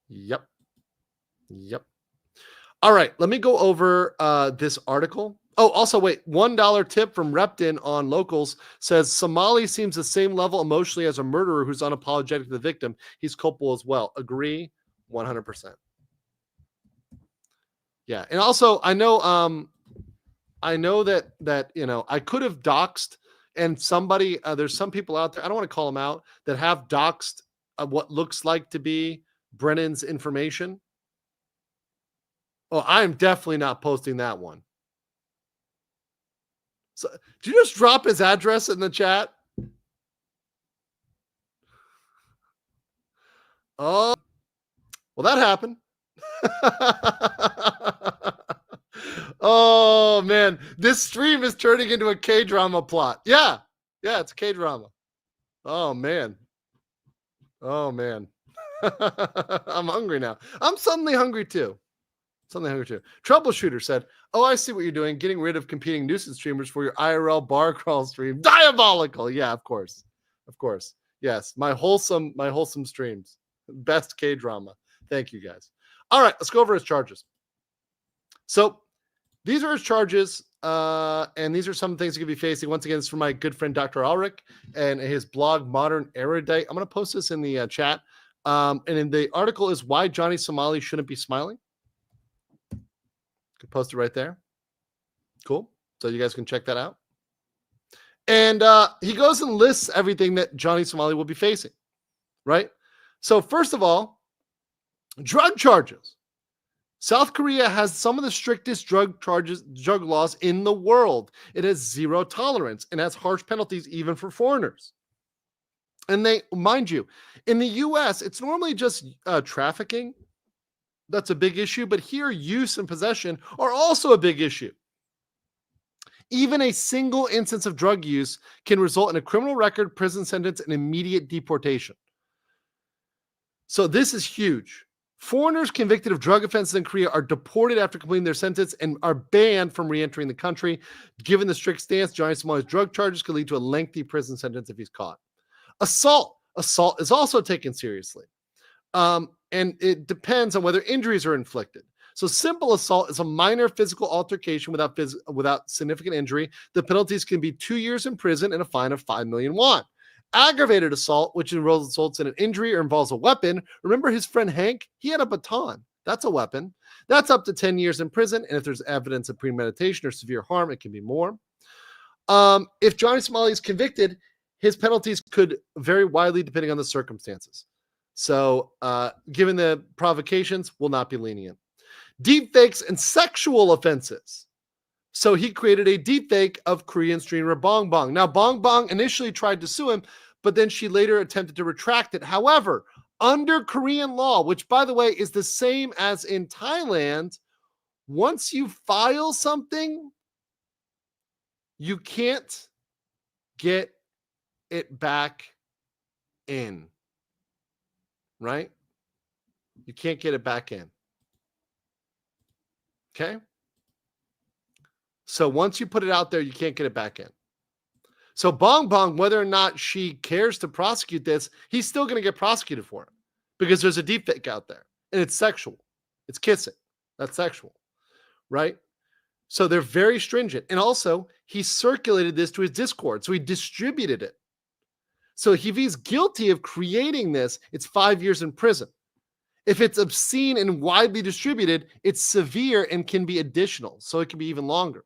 Yep. All right, let me go over this article. Oh, also, wait, $1 tip from Repton on Locals says Somali seems the same level emotionally as a murderer who's unapologetic to the victim. He's culpable as well. Agree 100%. Yeah, and also I know that you know I could have doxed, and somebody there's some people out there, I don't want to call them out, that have doxed what looks like to be Brennan's information. Oh, I'm definitely not posting that one. So, did you just drop his address in the chat? Oh, well, that happened. Oh man, this stream is turning into a K-drama plot. Yeah, it's a K-drama. Oh man. I'm hungry now. I'm suddenly hungry too. Troubleshooter said, oh, I see what you're doing, getting rid of competing nuisance streamers for your IRL bar crawl stream. Diabolical. Yeah, of course. Yes, my wholesome streams. Best K-drama. Thank you guys. All right, let's go over his charges. So these are his charges, and these are some things he could be facing. Once again, it's from my good friend Dr. Ulrich and his blog, Modern Erudite. I'm going to post this in the chat. And in the article is why Johnny Somali shouldn't be smiling. Could post it right there. Cool. So you guys can check that out. And he goes and lists everything that Johnny Somali will be facing, right? So first of all, drug charges. South Korea has some of the strictest drug laws in the world. It has zero tolerance and has harsh penalties even for foreigners. And they, mind you, in the US, it's normally just trafficking. That's a big issue. But here, use and possession are also a big issue. Even a single instance of drug use can result in a criminal record, prison sentence, and immediate deportation. So this is huge. Foreigners convicted of drug offenses in Korea are deported after completing their sentence and are banned from re-entering the country. Given the strict stance, Johnny Somali's drug charges could lead to a lengthy prison sentence if he's caught. Assault is also taken seriously. And it depends on whether injuries are inflicted. So simple assault is a minor physical altercation without significant injury. The penalties can be 2 years in prison and a fine of 5 million won. Aggravated assault, which results in an injury or involves a weapon. Remember his friend Hank? He had a baton. That's a weapon. That's up to 10 years in prison. And if there's evidence of premeditation or severe harm, it can be more. If Johnny Somali is convicted, his penalties could vary widely depending on the circumstances. So given the provocations, will not be lenient. Deepfakes and sexual offenses. So he created a deepfake of Korean streamer Bong Bong. Now, Bong Bong initially tried to sue him, but then she later attempted to retract it. However, under Korean law, which, by the way, is the same as in Thailand, once you file something, you can't get it back in. Right? You can't get it back in. Okay? So once you put it out there, you can't get it back in. So Bong Bong, whether or not she cares to prosecute this, he's still going to get prosecuted for it because there's a deepfake out there and it's sexual. It's kissing. That's sexual. Right? So they're very stringent. And also, he circulated this to his Discord. So he distributed it. So if he's guilty of creating this, it's 5 years in prison. If it's obscene and widely distributed, it's severe and can be additional. So it can be even longer.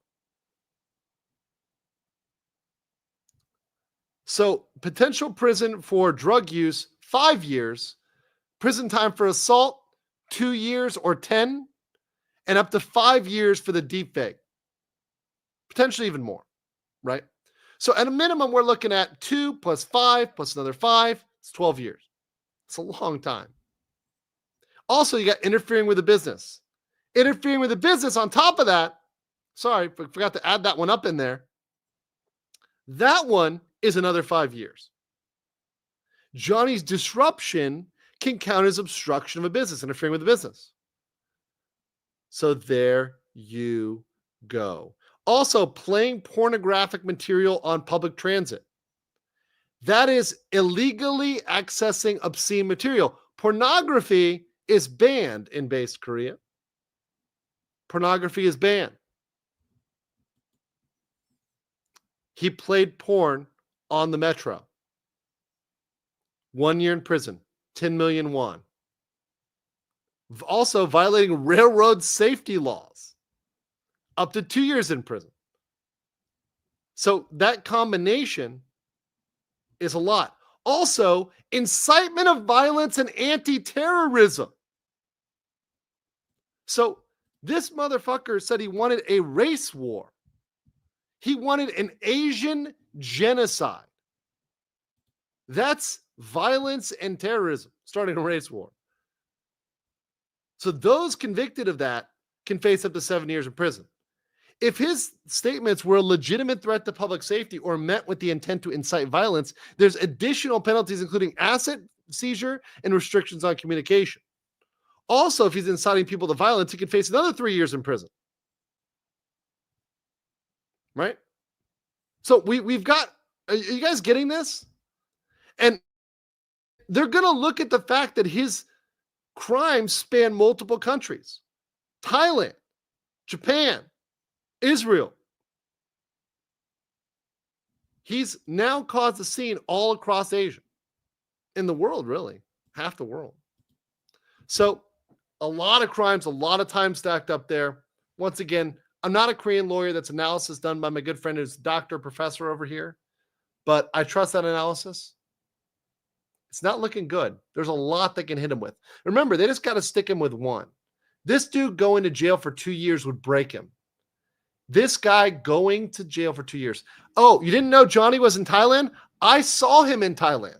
So potential prison for drug use, 5 years. Prison time for assault, 2 years or 10. And up to 5 years for the deepfake. Potentially even more, right? So at a minimum, we're looking at 2 plus 5 plus another 5. It's 12 years. It's a long time. Also, you got interfering with the business. Interfering with the business on top of that. Sorry, forgot to add that one up in there. That one is another 5 years. Johnny's disruption can count as obstruction of a business, interfering with the business. So there you go. Also, playing pornographic material on public transit. That is illegally accessing obscene material. Pornography is banned in base Korea. Pornography is banned. He played porn on the metro. 1 year in prison, 10 million won. Also violating railroad safety laws. Up to 2 years in prison. So that combination is a lot. Also, incitement of violence and anti-terrorism. So this motherfucker said he wanted a race war. He wanted an Asian genocide. That's violence and terrorism, starting a race war. So those convicted of that can face up to 7 years in prison. If his statements were a legitimate threat to public safety or met with the intent to incite violence, there's additional penalties, including asset seizure and restrictions on communication. Also, if he's inciting people to violence, he could face another 3 years in prison. Right? So we've got, are you guys getting this? And they're going to look at the fact that his crimes span multiple countries. Thailand, Japan, Israel. He's now caused a scene all across Asia. In the world, really. Half the world. So a lot of crimes, a lot of time stacked up there. Once again, I'm not a Korean lawyer. That's analysis done by my good friend who's doctor, professor over here. But I trust that analysis. It's not looking good. There's a lot they can hit him with. Remember, they just got to stick him with one. This dude going to jail for 2 years would break him. This guy going to jail for 2 years. Oh, you didn't know Johnny was in Thailand? I saw him in Thailand.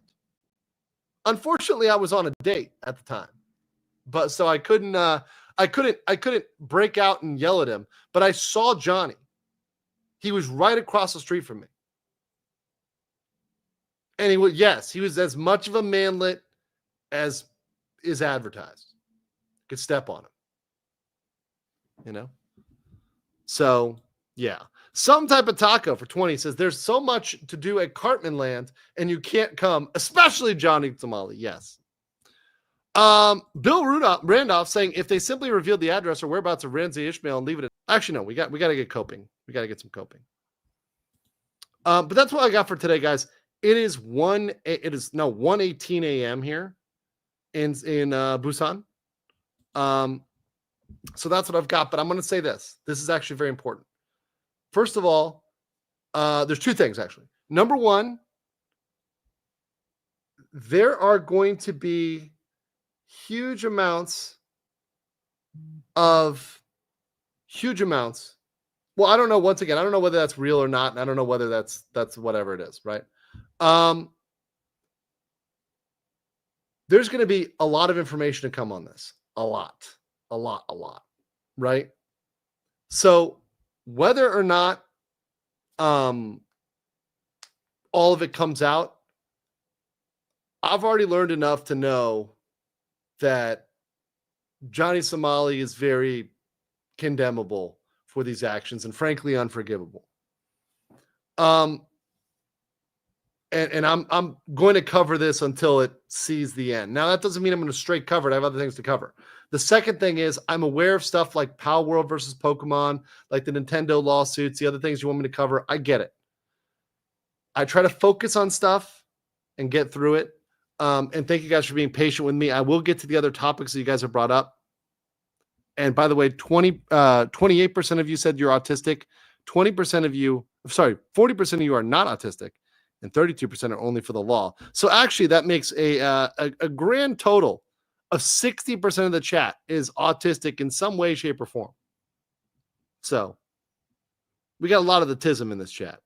Unfortunately, I was on a date at the time. But so I couldn't break out and yell at him, but I saw Johnny. He was right across the street from me. And he was as much of a manlet as is advertised. Could step on him. You know? So, yeah. Some type of taco for 20 says there's so much to do at Cartman Land and you can't come, especially Johnny Somali. Yes. Bill Randolph saying if they simply revealed the address or whereabouts of Ramsey Ishmael and leave it. Actually, no, we got to get coping. We got to get some coping. But that's what I got for today, guys. It is 1:18 a.m. here in Busan. So that's what I've got. But I'm going to say this. This is actually very important. First of all, there's two things actually. Number one, there are going to be huge amounts. Well, I don't know. Once again, I don't know whether that's real or not. And I don't know whether that's whatever it is, right? There's going to be a lot of information to come on this. A lot, right? So whether or not all of it comes out, I've already learned enough to know that Johnny Somali is very condemnable for these actions and frankly unforgivable. And I'm going to cover this until it sees the end. Now, that doesn't mean I'm going to straight cover it. I have other things to cover. The second thing is I'm aware of stuff like Pal World versus Pokemon, like the Nintendo lawsuits, the other things you want me to cover. I get it. I try to focus on stuff and get through it. And thank you guys for being patient with me. I will get to the other topics that you guys have brought up. And by the way, 28% of you said you're autistic. 40% of you are not autistic. And 32% are only for the law. So actually, that makes a grand total of 60% of the chat is autistic in some way, shape, or form. So we got a lot of the tism in this chat.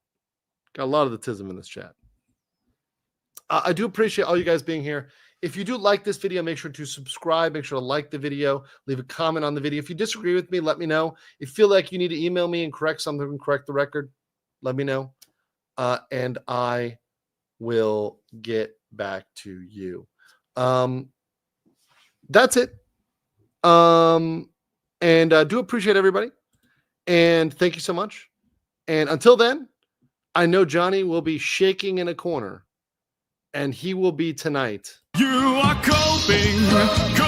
I do appreciate all you guys being here. If you do like this video, make sure to subscribe. Make sure to like the video. Leave a comment on the video. If you disagree with me, let me know. If you feel like you need to email me and correct something and correct the record, let me know. And I will get back to you. That's it. And I do appreciate everybody. And thank you so much. And until then, I know Johnny will be shaking in a corner. And he will be tonight. You are coping.